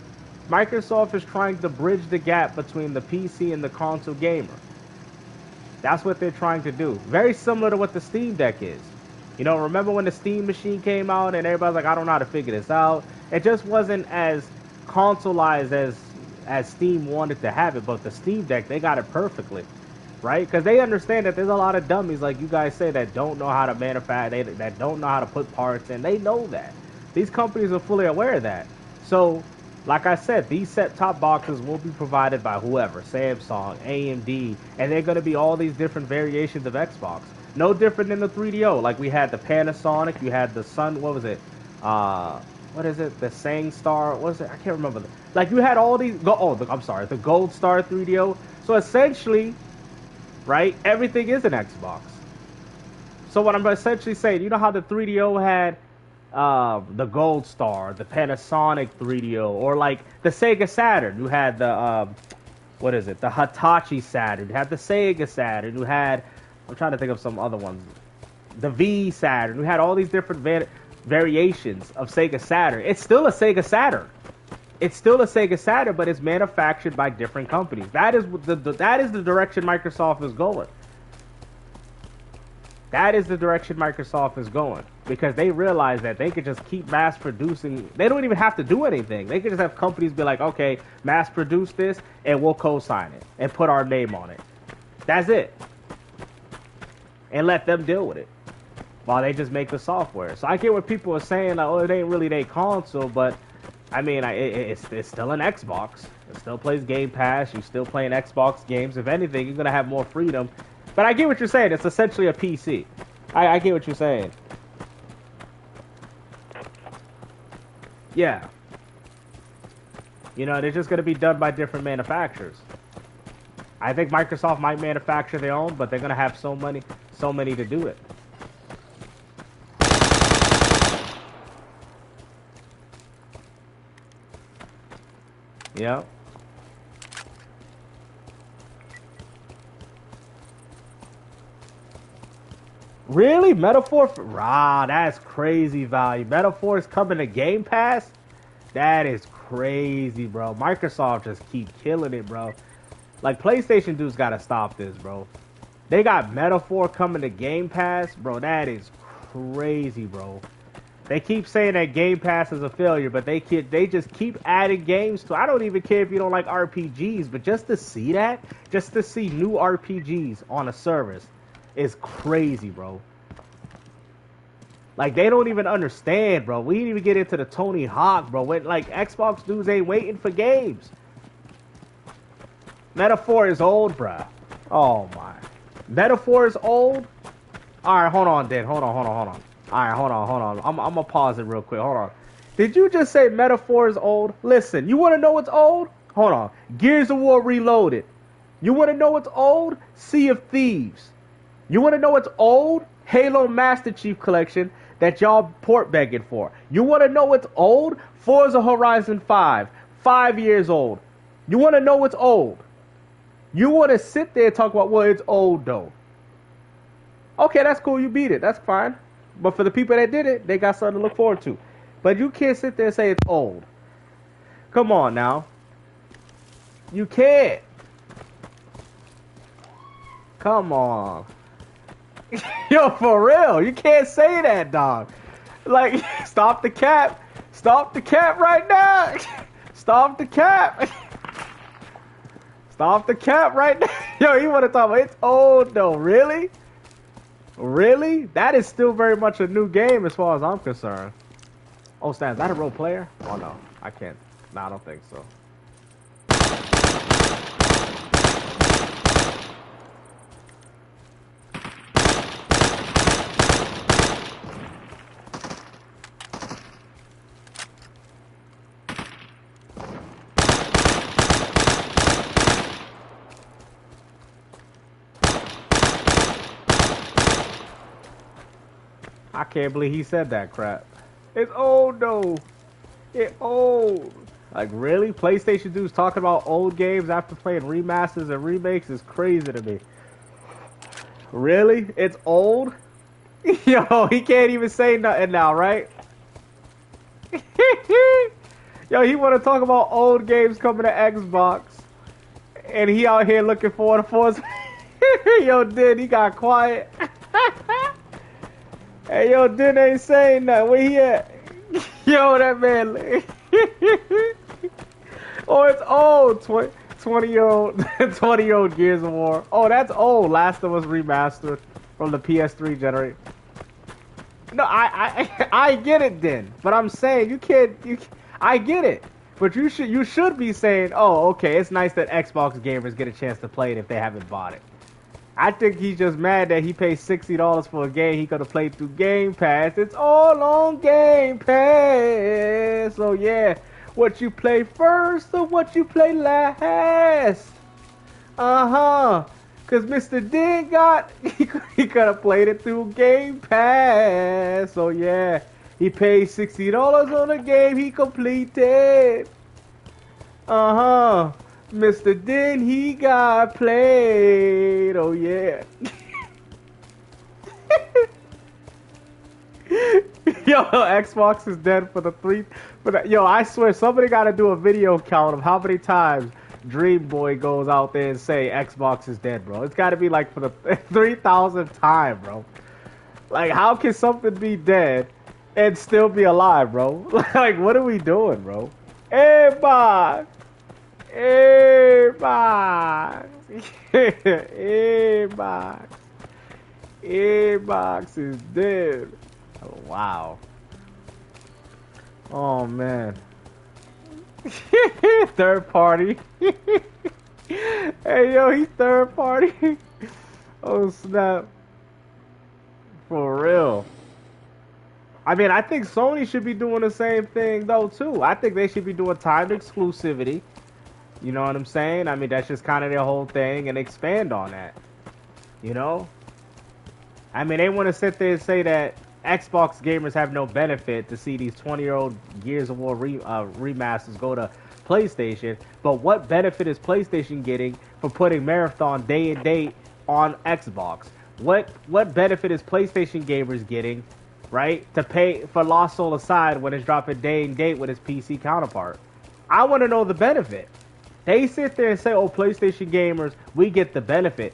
Microsoft is trying to bridge the gap between the PC and the console gamer. That's what they're trying to do. Very similar to what the Steam Deck is. You know, remember when the Steam machine came out and everybody's like, I don't know how to figure this out? It just wasn't as consoleized as Steam wanted to have it, but the Steam Deck, they got it perfectly, right? Because they understand that there's a lot of dummies, like you guys say, that don't know how to manufacture, that don't know how to put parts in. They know that. These companies are fully aware of that. So, like I said, these set-top boxes will be provided by whoever, Samsung, AMD, and they're going to be all these different variations of Xbox. No different than the 3DO. Like we had the Panasonic, you had the Sun, what was it? What is it? The SangStar, what is it? I can't remember. Like you had all these, I'm sorry, the Gold Star 3DO. So essentially, right, everything is an Xbox. So what I'm essentially saying, you know how the 3DO had the Gold Star, the Panasonic 3DO, or like the Sega Saturn. You had the, what is it? The Hitachi Saturn. You had the Sega Saturn. You had, I'm trying to think of some other ones. The V Saturn. We had all these different variations of Sega Saturn. It's still a Sega Saturn. It's still a Sega Saturn, but it's manufactured by different companies. That is the direction Microsoft is going. That is the direction Microsoft is going. Because they realize that they could just keep mass producing. They don't even have to do anything. They could just have companies be like, okay, mass produce this, and we'll co-sign it, and put our name on it. That's it. And let them deal with it while they just make the software. So I get what people are saying, like, oh, it ain't really their console, but I mean, it's still an Xbox. It still plays Game Pass. You're still playing Xbox games. If anything, you're going to have more freedom. But I get what you're saying. It's essentially a PC. I get what you're saying. Yeah. You know, they're just going to be done by different manufacturers. I think Microsoft might manufacture their own, but they're going to have so many to do it. Yeah. Really? Metaphor? That's crazy value. Metaphor is coming to Game Pass? That is crazy, bro. Microsoft just keep killing it, bro. Like, PlayStation dudes gotta stop this, bro. They got Metaphor coming to Game Pass? Bro, that is crazy, bro. They keep saying that Game Pass is a failure, but they just keep adding games to. I don't even care if you don't like RPGs, but just to see that, just to see new RPGs on a service is crazy, bro. Like, they don't even understand, bro. We didn't even get into the Tony Hawk, bro. When, like, Xbox dudes ain't waiting for games. Metaphor is old, bruh. Oh, my. Metaphor is old? Alright, hold on, Dan. Hold on. Alright, hold on. I'm gonna pause it real quick. Hold on. Did you just say Metaphor is old? Listen, you want to know what's old? Hold on. Gears of War Reloaded. You want to know what's old? Sea of Thieves. You want to know what's old? Halo Master Chief Collection that y'all port begging for. You want to know what's old? Forza Horizon 5. 5 years old. You want to know what's old? You want to sit there and talk about, well, it's old, though. Okay, that's cool. You beat it. That's fine. But for the people that did it, they got something to look forward to. But you can't sit there and say it's old. Come on, now. You can't. Come on. Yo, for real. You can't say that, dog. Like, stop the cap. Stop the cap right now. Stop the cap. Stop the cap right now. Yo, you want to talk about it's old, though. Really? Really? That is still very much a new game as far as I'm concerned. Oh, Stan, is that a real player? Oh no, I can't. No, I don't think so. I can't believe he said that crap. It's old though. It's old. Like really? PlayStation dudes talking about old games after playing remasters and remakes is crazy to me. Really? It's old? Yo, he can't even say nothing now, right? Yo, he want to talk about old games coming to Xbox. And he out here looking for the force. Yo, Din, he got quiet. Hey, yo, Din ain't saying nothing. Where he at? Yo, that man. Oh, it's old. 20-year-old 20-year-old Gears of War. Oh, that's old. Last of Us Remastered from the PS3 generation. No, I get it, Din. But I'm saying you can't. I get it. But you should be saying, oh, okay, it's nice that Xbox gamers get a chance to play it if they haven't bought it. I think he's just mad that he paid $60 for a game he could have played through Game Pass. It's all on Game Pass. So yeah, what you play first or what you play last? Uh-huh. Cause Mr. Din he could have played it through Game Pass. So yeah, he paid $60 on a game he completed. Uh-huh. Mr. Din, he got played. Oh yeah. Yo, Xbox is dead for the three. Yo, I swear somebody got to do a video count of how many times Dream Boy goes out there and say Xbox is dead, bro. It's got to be like for the 3,000th time, bro. Like, how can something be dead and still be alive, bro? Like, what are we doing, bro? Xbox. Xbox. Xbox. Xbox is dead. Oh, wow. Oh, man. Third party. Hey, yo, he's third party. Oh, snap. For real. I mean, I think Sony should be doing the same thing, though, too. I think they should be doing timed exclusivity. You know what I'm saying? I mean, that's just kind of their whole thing, and expand on that. You know? I mean, they want to sit there and say that Xbox gamers have no benefit to see these 20-year-old Gears of War remasters go to PlayStation, but what benefit is PlayStation getting for putting Marathon day and date on Xbox? What benefit is PlayStation gamers getting, right, to pay for Lost Soul Aside when it's dropping day and date with its PC counterpart? I want to know the benefit. They sit there and say, oh, PlayStation gamers, we get the benefit.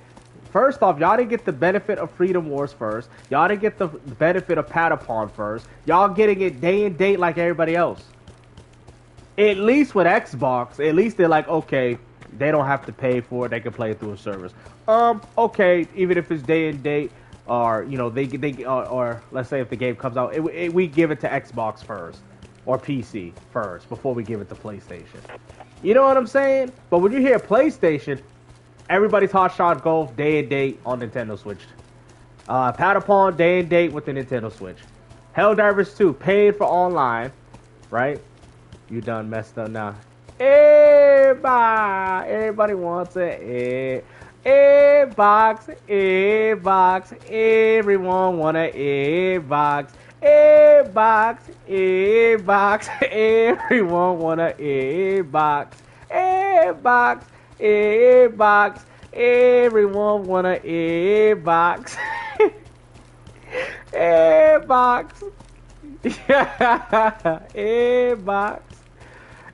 First off, y'all didn't get the benefit of Freedom Wars first. Y'all didn't get the benefit of Patapon first. Y'all getting it day and date like everybody else. At least with Xbox, at least they're like, okay, they don't have to pay for it. They can play it through a service. Okay, even if it's day and date, or you know, or let's say if the game comes out, we give it to Xbox first or PC first before we give it to PlayStation. You know what I'm saying? But when you hear PlayStation, everybody's Hot Shot Golf day and date on Nintendo Switch. Patapon day and date with the Nintendo Switch. Helldivers 2 paid for online, right? You done messed up now. Everybody wants it. Xbox, Xbox, everyone want a Xbox. Xbox, Xbox, everyone want a Xbox. Xbox, Xbox, everyone want a Xbox. Xbox. Xbox.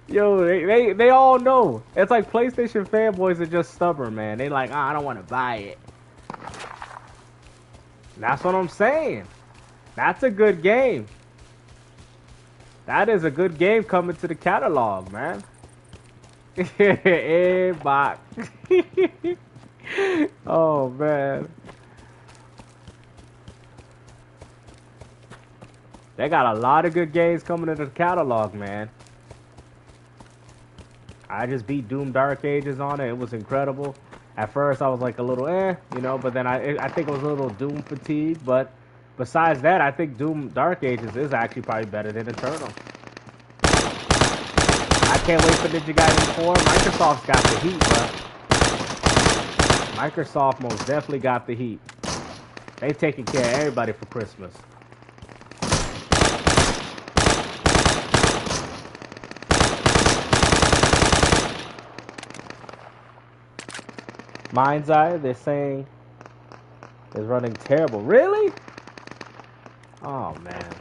Yo, they all know. It's like PlayStation fanboys are just stubborn, man. They like, I don't want to buy it. That's what I'm saying. That's a good game. That is a good game coming to the catalog, man. Xbox. Oh, man. They got a lot of good games coming into the catalog, man. I just beat Doom Dark Ages on it. It was incredible. At first, I was like a little you know, but then I think it was a little Doom fatigue. But besides that, I think Doom Dark Ages is actually probably better than Eternal. I can't wait for Ninja Gaiden 4. Microsoft's got the heat, bro. Microsoft most definitely got the heat. They taking care of everybody for Christmas. Mind's Eye, they're saying, is running terrible. Really? Oh, man.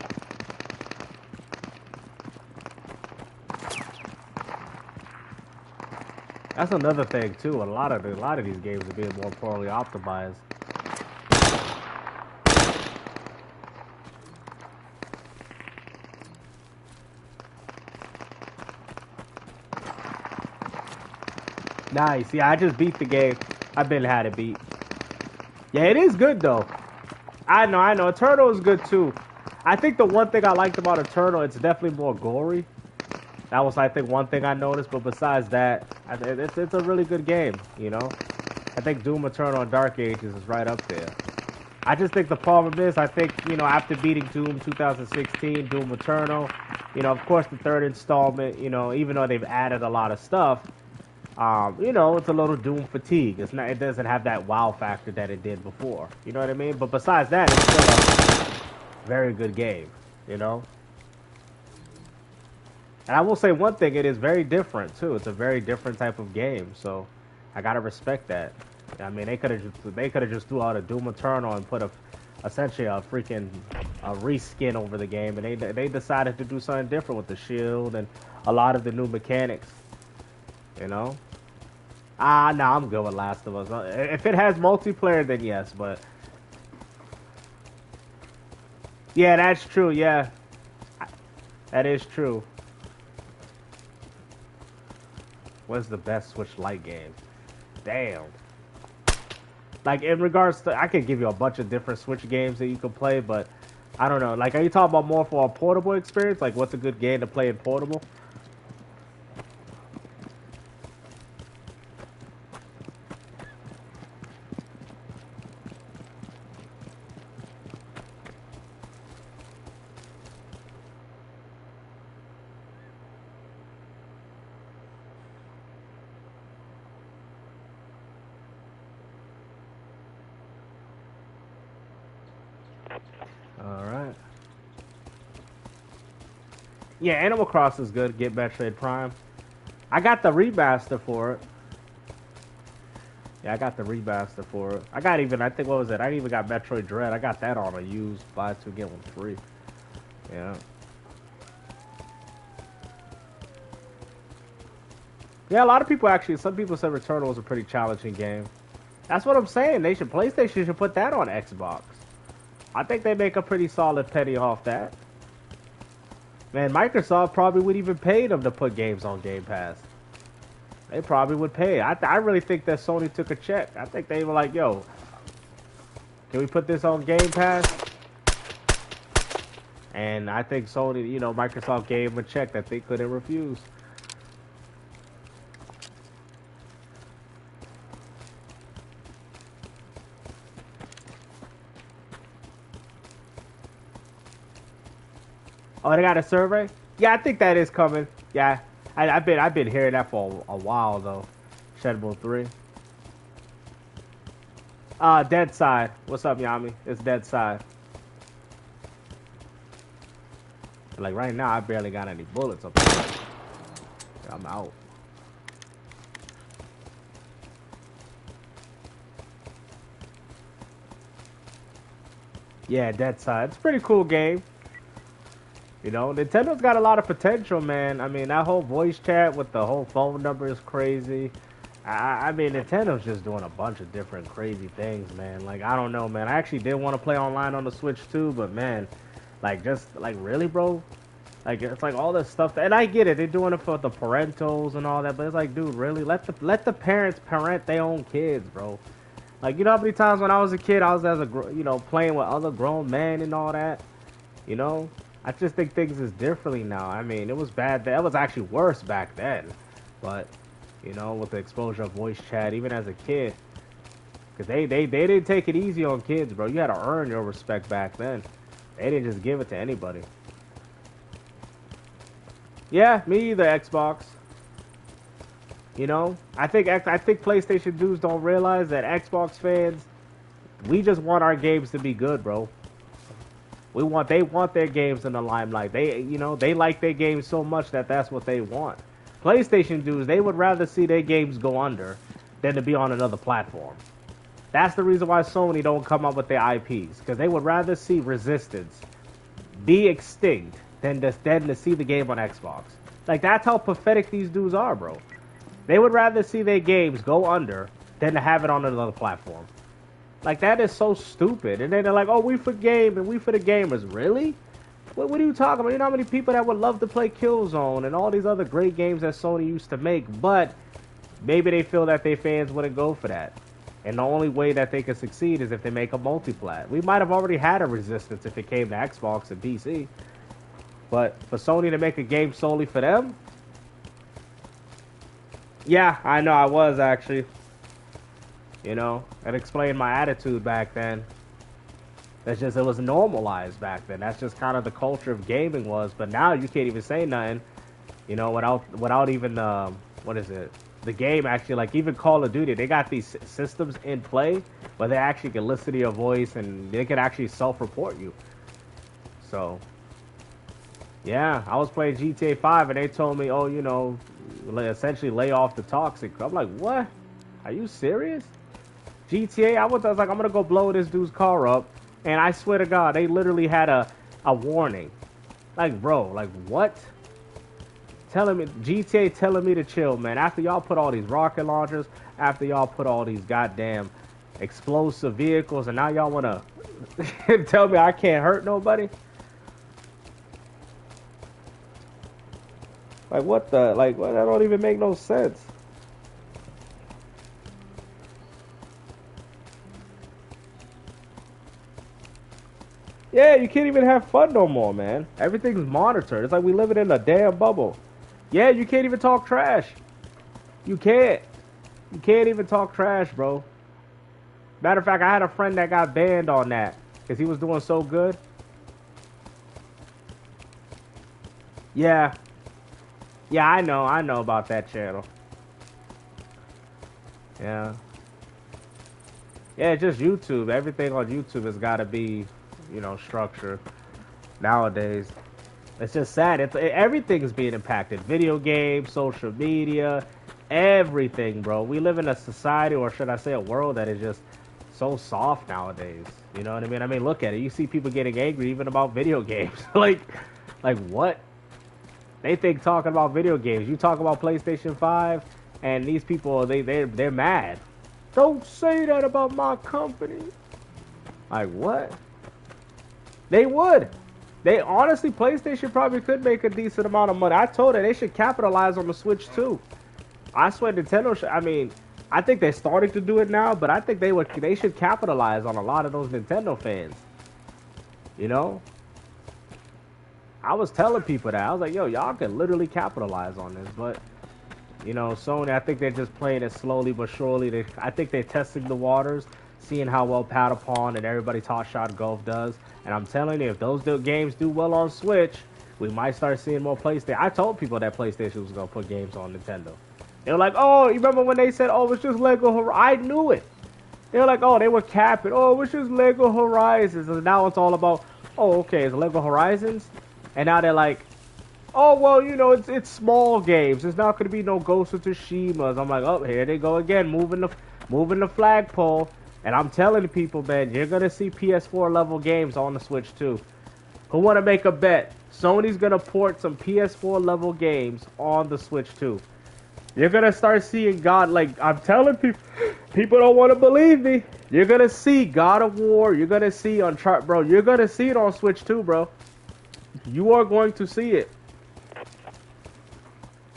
That's another thing too. A lot of these games are being more poorly optimized. Nice. Yeah, I just beat the game. I've been had it beat. Yeah, it is good though. I know. Eternal is good too. I think the one thing I liked about Eternal, it's definitely more gory. That was, I think, one thing I noticed. But besides that, it's a really good game, you know? I think Doom Eternal and Dark Ages is right up there. I just think the problem is, I think, you know, after beating Doom 2016, Doom Eternal, you know, of course the third installment, you know, even though they've added a lot of stuff, you know, it's a little Doom fatigue. It doesn't have that wow factor that it did before. You know what I mean? But besides that, it's still a very good game, you know? And I will say one thing, it is very different too. It's a very different type of game, so I gotta respect that. I mean, they could have just threw out a Doom Eternal and put essentially a freaking reskin over the game, and they decided to do something different with the shield and a lot of the new mechanics. You know? Nah, I'm good with Last of Us. If it has multiplayer, then yes, but yeah, that's true. Yeah, that is true. What's the best Switch Lite game? Damn. Like, in regards to, I could give you a bunch of different Switch games that you can play, but I don't know. Like, are you talking about more for a portable experience? Like, what's a good game to play in portable? Alright. Yeah, Animal Crossing is good. Get Metroid Prime. I got the remaster for it. Yeah, I got the remaster for it. I think, what was it? I even got Metroid Dread. I got that on a used buy two, get one free. Yeah. Yeah, a lot of people actually, some people said Returnal was a pretty challenging game. That's what I'm saying. PlayStation should put that on Xbox. I think they make a pretty solid penny off that. Man, Microsoft probably would even pay them to put games on Game Pass. They probably would pay. I really think that Sony took a check. I think they were like, yo, can we put this on Game Pass? And I think Sony, you know, Microsoft gave them a check that they couldn't refuse. Oh, they got a survey? Yeah, I think that is coming. Yeah, I've been hearing that for a while though. Shedbull 3. Deadside. What's up, Yami? It's Deadside. Like right now, I barely got any bullets up there. I'm out. Yeah, Deadside. It's a pretty cool game. You know, Nintendo's got a lot of potential, man. I mean, that whole voice chat with the whole phone number is crazy. I mean, Nintendo's just doing a bunch of different crazy things, man. Like, I don't know, man. I actually did want to play online on the Switch too, but man, like, just like really, bro. Like, it's like all this stuff, and I get it. They're doing it for the parentals and all that, but it's like, dude, really, let the parents parent their own kids, bro. Like, you know how many times when I was a kid, I was playing with other grown men and all that, you know. I just think things is differently now. I mean, it was bad. That was actually worse back then. But, you know, with the exposure of voice chat, even as a kid. Because they didn't take it easy on kids, bro. You had to earn your respect back then. They didn't just give it to anybody. Yeah, me either, Xbox. You know, I think PlayStation dudes don't realize that Xbox fans, we just want our games to be good, bro. They want their games in the limelight. They like their games so much that that's what they want. PlayStation dudes, they would rather see their games go under than to be on another platform. That's the reason why Sony don't come up with their IPs, because they would rather see Resistance be extinct than to see the game on Xbox. Like, that's how pathetic these dudes are, bro. They would rather see their games go under than to have it on another platform. Like, that is so stupid. And then they're like, oh, we for game and we for the gamers. Really? What are you talking about? You know how many people that would love to play Killzone and all these other great games that Sony used to make, but maybe they feel that their fans wouldn't go for that. And the only way that they could succeed is if they make a multiplat. We might have already had a Resistance if it came to Xbox and PC. But for Sony to make a game solely for them? Yeah, I know, I was actually. You know, it explained my attitude back then. That's just, it was normalized back then. That's just kind of the culture of gaming was. But now you can't even say nothing, you know, without even, what is it? The game actually, like even Call of Duty, they got these systems in play where they actually can listen to your voice and they can actually self-report you. So, yeah, I was playing GTA 5 and they told me, oh, you know, essentially lay off the toxic. I'm like, what? Are you serious? GTA, I was like, I'm gonna go blow this dude's car up, and I swear to God, they literally had a warning. Like, bro, like what? GTA telling me to chill, man. After y'all put all these rocket launchers, after y'all put all these goddamn explosive vehicles, and now y'all wanna tell me I can't hurt nobody? Like, what the? Like, what? That don't even make no sense. Yeah, you can't even have fun no more, man. Everything's monitored. It's like we living in a damn bubble. Yeah, you can't even talk trash. You can't. You can't even talk trash, bro. Matter of fact, I had a friend that got banned on that because he was doing so good. Yeah. Yeah, I know about that channel. Yeah. Yeah, just YouTube. Everything on YouTube has got to be, you know, structured nowadays. It's just sad. Everything is being impacted. Video games, social media, everything, bro. We live in a society, or should I say a world, that is just so soft nowadays. You know what I mean? I mean, look at it. You see people getting angry even about video games. like what? They think talking about video games. You talk about PlayStation 5, and these people, they're mad. Don't say that about my company. Like, what? They would. They honestly, PlayStation probably could make a decent amount of money. I told her they should capitalize on the Switch too. I swear Nintendo should, I mean, I think they're starting to do it now, but I think they should capitalize on a lot of those Nintendo fans. You know? I was telling people that. I was like, yo, y'all can literally capitalize on this, but you know, Sony, I think they're just playing it slowly but surely. I think they're testing the waters, seeing how well Patapon and everybody Top Shot Golf does. And I'm telling you, if those games do well on Switch, we might start seeing more PlayStation. I told people that PlayStation was going to put games on Nintendo. They were like, oh, you remember when they said, oh, it's just Lego Horizons? I knew it. They were like, oh, they were capping. Oh, it's just Lego Horizons. And now it's all about, oh, okay, it's Lego Horizons? And now they're like, oh, well, you know, it's small games. There's not going to be no Ghost of Tsushimas. I'm like, oh, here they go again, moving the flagpole. And I'm telling people, man, you're going to see PS4 level games on the Switch too. Who want to make a bet? Sony's going to port some PS4 level games on the Switch too. You're going to start seeing God, like, I'm telling people don't want to believe me. You're going to see God of War. You're going to see Uncharted, bro. You're going to see it on Switch too, bro. You are going to see it.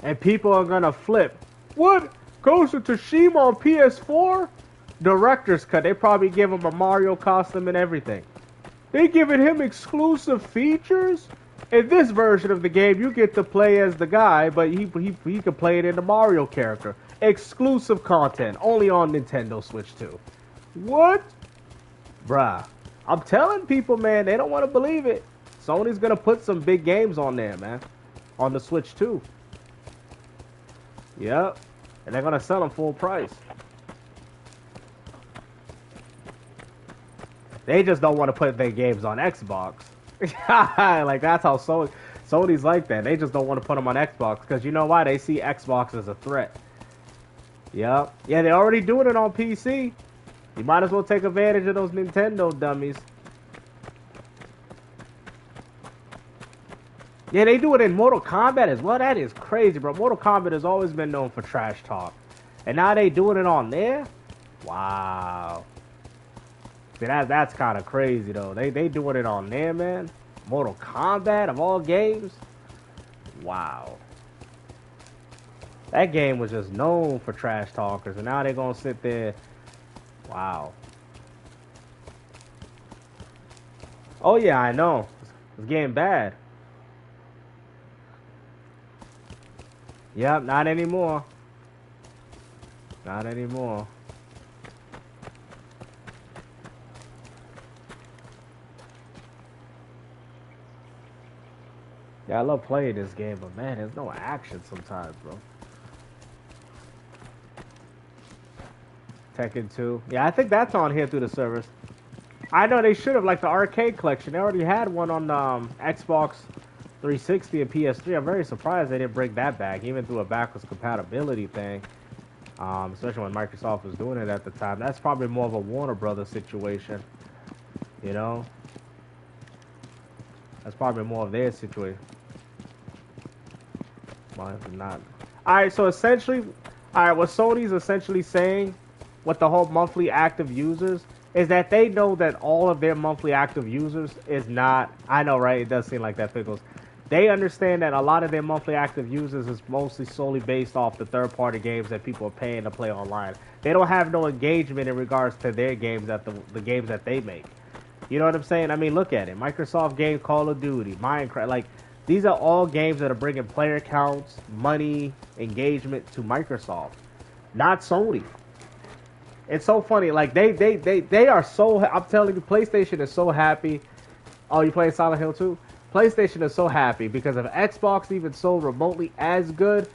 And people are going to flip. What? Ghost of Tsushima on PS4? Director's cut. They probably give him a Mario costume and everything. They giving him exclusive features? In this version of the game, you get to play as the guy, but he can play it in the Mario character. Exclusive content, only on Nintendo Switch 2. What? Bruh. I'm telling people, man, they don't want to believe it. Sony's gonna put some big games on there, man. On the Switch 2. Yep. And they're gonna sell them full price. They just don't want to put their games on Xbox. Like, that's how Sony's like that. They just don't want to put them on Xbox. Because you know why? They see Xbox as a threat. Yep. Yeah, they're already doing it on PC. You might as well take advantage of those Nintendo dummies. Yeah, they do it in Mortal Kombat as well. That is crazy, bro. Mortal Kombat has always been known for trash talk. And now they doing it on there? Wow. See, that's kind of crazy, though. They doing it on there, man. Mortal Kombat, of all games? Wow. That game was just known for trash talkers, and now they're going to sit there. Wow. Oh, yeah, I know. It's getting bad. Yep, not anymore. Not anymore. Yeah, I love playing this game, but man, there's no action sometimes, bro. Tekken 2. Yeah, I think that's on here through the service. I know they should have, like the arcade collection. They already had one on Xbox 360 and PS3. I'm very surprised they didn't bring that back, even through a backwards compatibility thing. Especially when Microsoft was doing it at the time. That's probably more of a Warner Brothers situation. You know? That's probably more of their situation. Not. Alright, so essentially, alright, what Sony's essentially saying with the whole monthly active users is that they know that all of their monthly active users is not, I know, right? It does seem like that, Pickles. They understand that a lot of their monthly active users is mostly solely based off the third-party games that people are paying to play online. They don't have no engagement in regards to their games, that the games that they make. You know what I'm saying? I mean, look at it. Microsoft games, Call of Duty, Minecraft, like, these are all games that are bringing player counts, money, engagement to Microsoft, not Sony. It's so funny. Like, they are so, I'm telling you, PlayStation is so happy. Oh, you playing Silent Hill 2? PlayStation is so happy because if Xbox even sold remotely as good,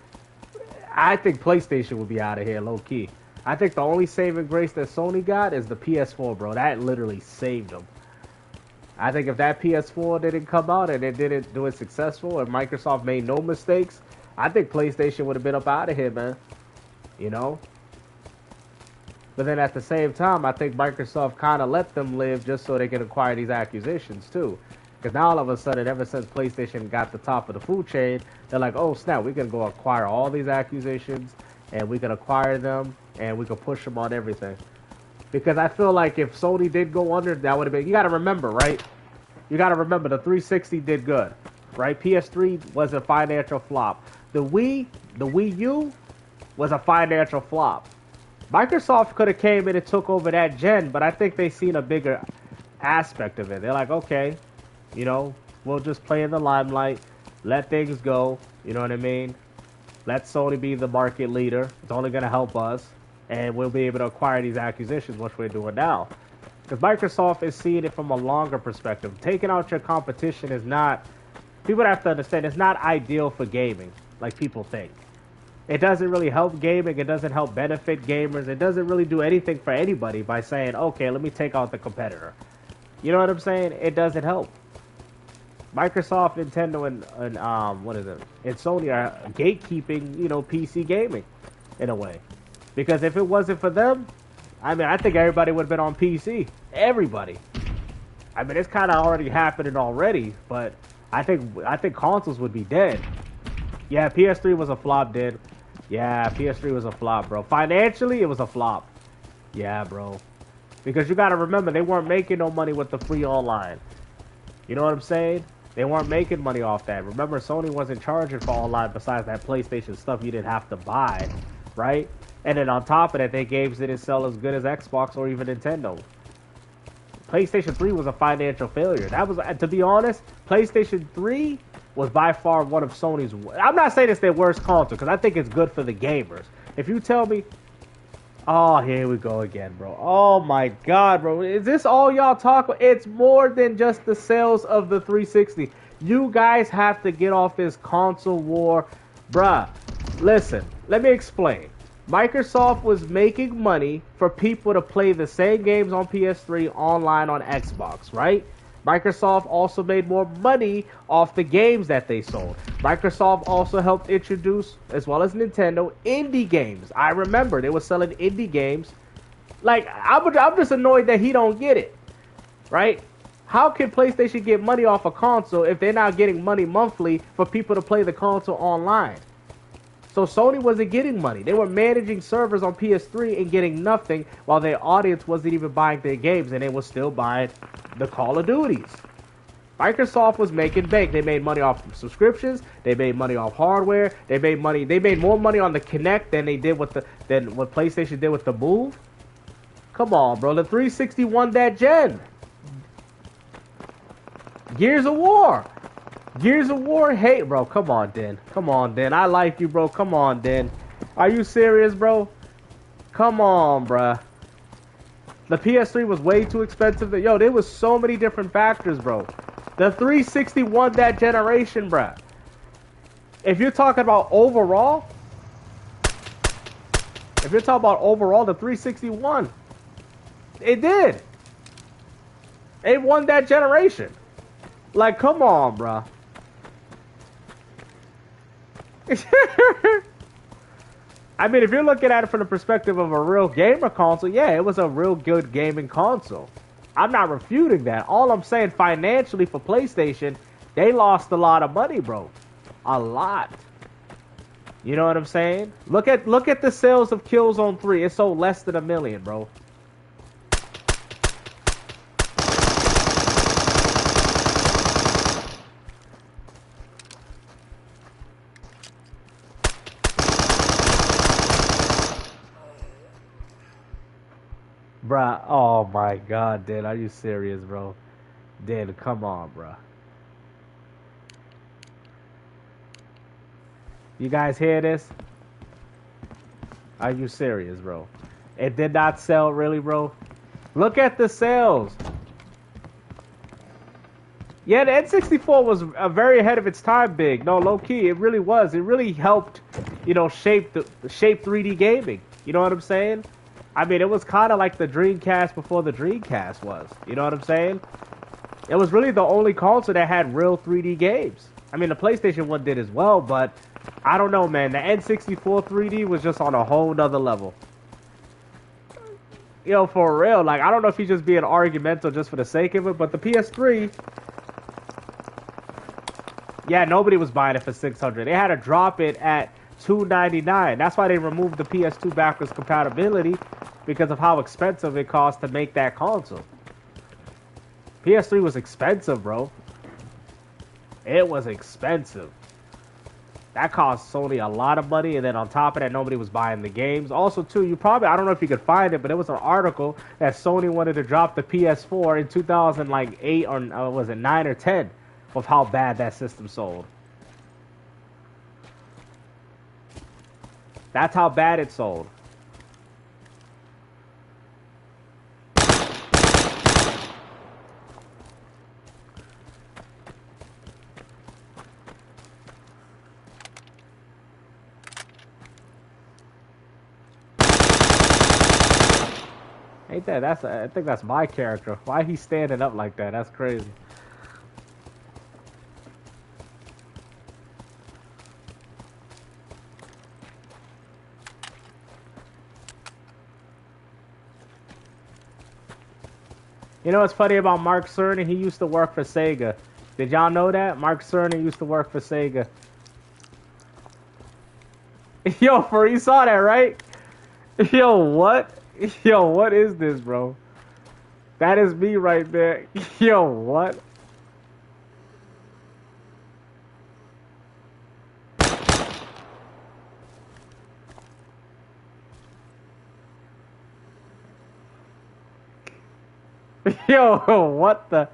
I think PlayStation would be out of here, low-key. I think the only saving grace that Sony got is the PS4, bro. That literally saved them. I think if that PS4 didn't come out and it didn't do it successful and Microsoft made no mistakes, I think PlayStation would have been up out of here, man. You know? But then at the same time, I think Microsoft kind of let them live just so they can acquire these acquisitions, too. Because now all of a sudden, ever since PlayStation got the top of the food chain, they're like, oh, snap, we can go acquire all these acquisitions, and we can acquire them, and we can push them on everything. Because I feel like if Sony did go under, that would have been... You got to remember, right? You got to remember, the 360 did good, right? PS3 was a financial flop. The Wii U was a financial flop. Microsoft could have came in and took over that gen, but I think they seen a bigger aspect of it. They're like, okay, you know, we'll just play in the limelight, let things go, you know what I mean? Let Sony be the market leader. It's only going to help us, and we'll be able to acquire these acquisitions, which we're doing now. Because Microsoft is seeing it from a longer perspective. Taking out your competition is not... People have to understand, it's not ideal for gaming, like people think. It doesn't really help gaming. It doesn't help benefit gamers. It doesn't really do anything for anybody by saying, okay, let me take out the competitor. You know what I'm saying? It doesn't help. Microsoft, Nintendo, and what is it? And Sony are gatekeeping, you know, PC gaming in a way. Because if it wasn't for them, I mean, I think everybody would have been on PC. Everybody. I mean, it's kind of already happening already, but I think consoles would be dead. Yeah, PS3 was a flop, dude. Yeah, PS3 was a flop, bro. Financially, it was a flop. Yeah, bro. Because you got to remember, they weren't making no money with the free online. You know what I'm saying? They weren't making money off that. Remember, Sony wasn't charging for online besides that PlayStation stuff you didn't have to buy, right? And then on top of that, their games didn't sell as good as Xbox or even Nintendo. PlayStation 3 was a financial failure. That was, to be honest, PlayStation 3 was by far one of Sony's... I'm not saying it's their worst console, because I think it's good for the gamers. If you tell me... Oh, here we go again, bro. Oh, my God, bro. Is this all y'all talk about? It's more than just the sales of the 360. You guys have to get off this console war. Bruh, listen, let me explain. Microsoft was making money for people to play the same games on PS3 online on Xbox, right? Microsoft also made more money off the games that they sold. Microsoft also helped introduce, as well as Nintendo, indie games. I remember they were selling indie games. Like, I'm just annoyed that he don't get it, right? How can PlayStation get money off a console if they're not getting money monthly for people to play the console online? So Sony wasn't getting money. They were managing servers on PS3 and getting nothing, while their audience wasn't even buying their games, and they were still buying the Call of Duties. Microsoft was making bank. They made money off subscriptions. They made money off hardware. They made money. They made more money on the Kinect than they did with than what PlayStation did with the Move. Come on, bro. The 360 won that gen. Gears of War. Gears of War, hey, bro, come on, Den. Come on, Den. I like you, bro. Come on, Den. Are you serious, bro? Come on, bruh. The PS3 was way too expensive. Yo, there was so many different factors, bro. The 360 won that generation, bruh. If you're talking about overall, the 360 won. It did. It won that generation. Like, come on, bruh. I mean, if you're looking at it from the perspective of a real gamer console, yeah, it was a real good gaming console. I'm not refuting that. All I'm saying, financially for PlayStation, they lost a lot of money, bro. A lot. You know what I'm saying? Look at the sales of Killzone 3. It sold less than 1 million, bro. Bruh, oh my God, Dan, are you serious, bro? Dan, come on, bruh. You guys hear this? Are you serious, bro? It did not sell, really, bro? Look at the sales. Yeah, the N64 was very ahead of its time, big. No, low key, it really was. It really helped, you know, shape 3D gaming. You know what I'm saying? I mean, it was kind of like the Dreamcast before the Dreamcast was. You know what I'm saying? It was really the only console that had real 3D games. I mean, the PlayStation 1 did as well, but I don't know, man. The N64 3D was just on a whole nother level. You know, for real. Like, I don't know if he's just being argumental just for the sake of it, but the PS3... Yeah, nobody was buying it for $600. They had to drop it at $299. That's why they removed the PS2 backwards compatibility, because of how expensive it cost to make that console. PS3 was expensive, bro. It was expensive. That cost Sony a lot of money, and then on top of that, nobody was buying the games. Also, too, I don't know if you could find it, but there was an article that Sony wanted to drop the PS4 in 2008 or was it 9 or 10, of how bad that system sold. That's how bad it sold. Ain't that? I think that's my character. Why he standing up like that? That's crazy. You know what's funny about Mark Cerny? He used to work for Sega. Did y'all know that? Mark Cerny used to work for Sega. Yo, you saw that, right? Yo, what? Yo, what is this, bro? That is me right there. Yo, what? Yo, what the?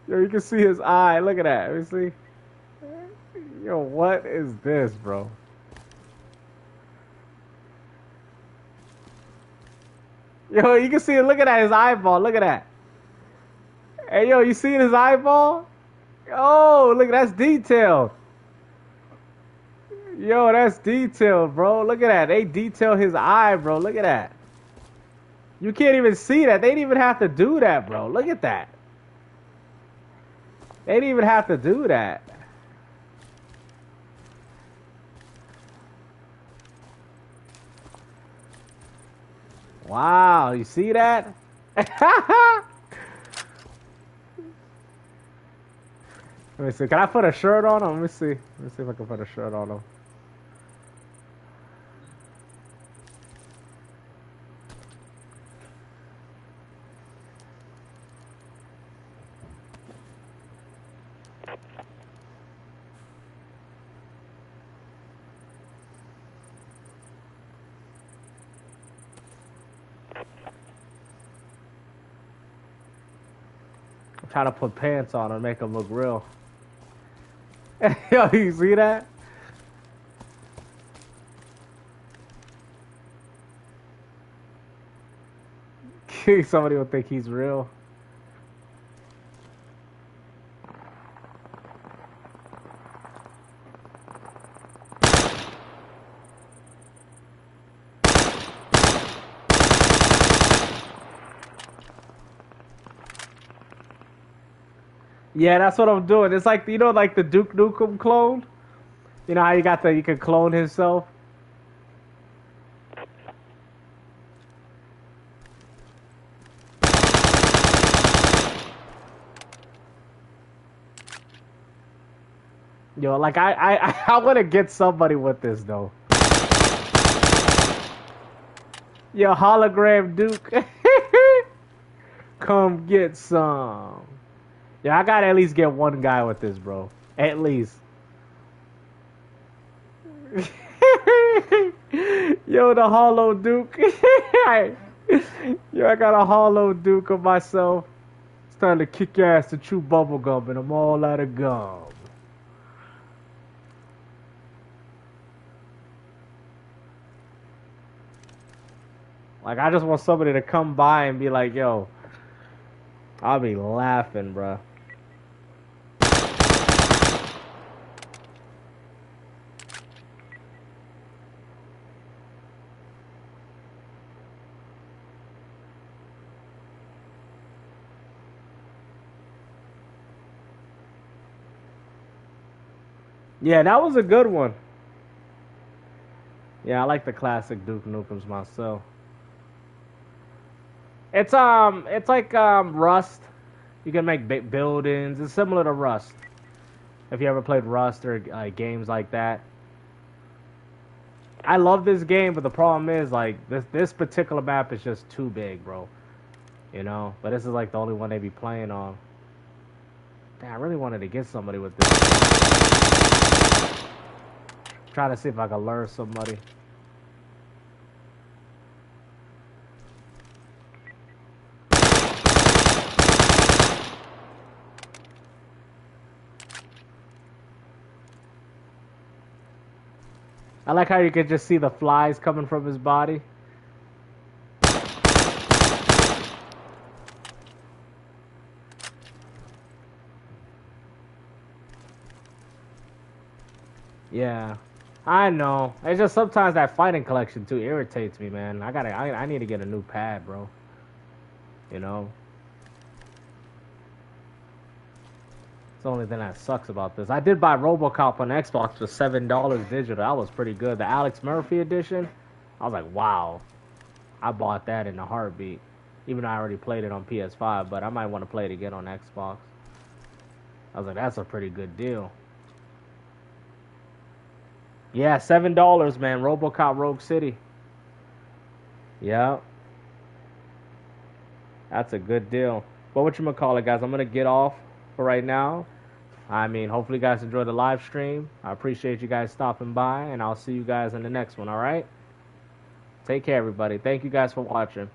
Yo, you can see his eye. Look at that. Let me see. Yo, what is this, bro? Yo, you can see it. Look at that. His eyeball. Look at that. Hey, yo, you see his eyeball? Oh, look, that's detailed. Yo, that's detailed, bro. Look at that. They detail his eye, bro. Look at that. You can't even see that. They didn't even have to do that, bro. Look at that. They didn't even have to do that. Wow, you see that? Let me see. Can I put a shirt on him? Let me see. Let me see if I can put a shirt on him. I'm trying to put pants on and make him look real. Yo, you see that? Somebody will think he's real. Yeah, that's what I'm doing. It's like, you know, like the Duke Nukem clone. You know how you can clone himself. Yo, like I want to get somebody with this though. Yo, hologram Duke, come get some. Yeah, I gotta at least get one guy with this, bro. At least. Yo, the hollow Duke. Yo, I got a hollow Duke of myself. It's time to kick your ass to chew bubblegum, and I'm all out of gum. Like, I just want somebody to come by and be like, yo, I'll be laughing, bruh. Yeah, that was a good one. Yeah, I like the classic Duke Nukems myself. It's like Rust. You can make big buildings. It's similar to Rust. If you ever played Rust or games like that. I love this game, but the problem is like this particular map is just too big, bro. You know, but this is like the only one they be playing on. Damn, I really wanted to get somebody with this. Trying to see if I can lure somebody. I like how you can just see the flies coming from his body. Yeah, I know. It's just sometimes that fighting collection too irritates me, man. I need to get a new pad, bro. You know? It's the only thing that sucks about this. I did buy RoboCop on Xbox for $7 digital. That was pretty good. The Alex Murphy edition, I was like, wow. I bought that in a heartbeat. Even though I already played it on PS5, but I might want to play it again on Xbox. I was like, that's a pretty good deal. Yeah, $7, man. RoboCop Rogue City. Yeah. That's a good deal. But whatchamacallit, guys, I'm going to get off for right now. I mean, hopefully you guys enjoy the live stream. I appreciate you guys stopping by, and I'll see you guys in the next one, all right? Take care, everybody. Thank you guys for watching.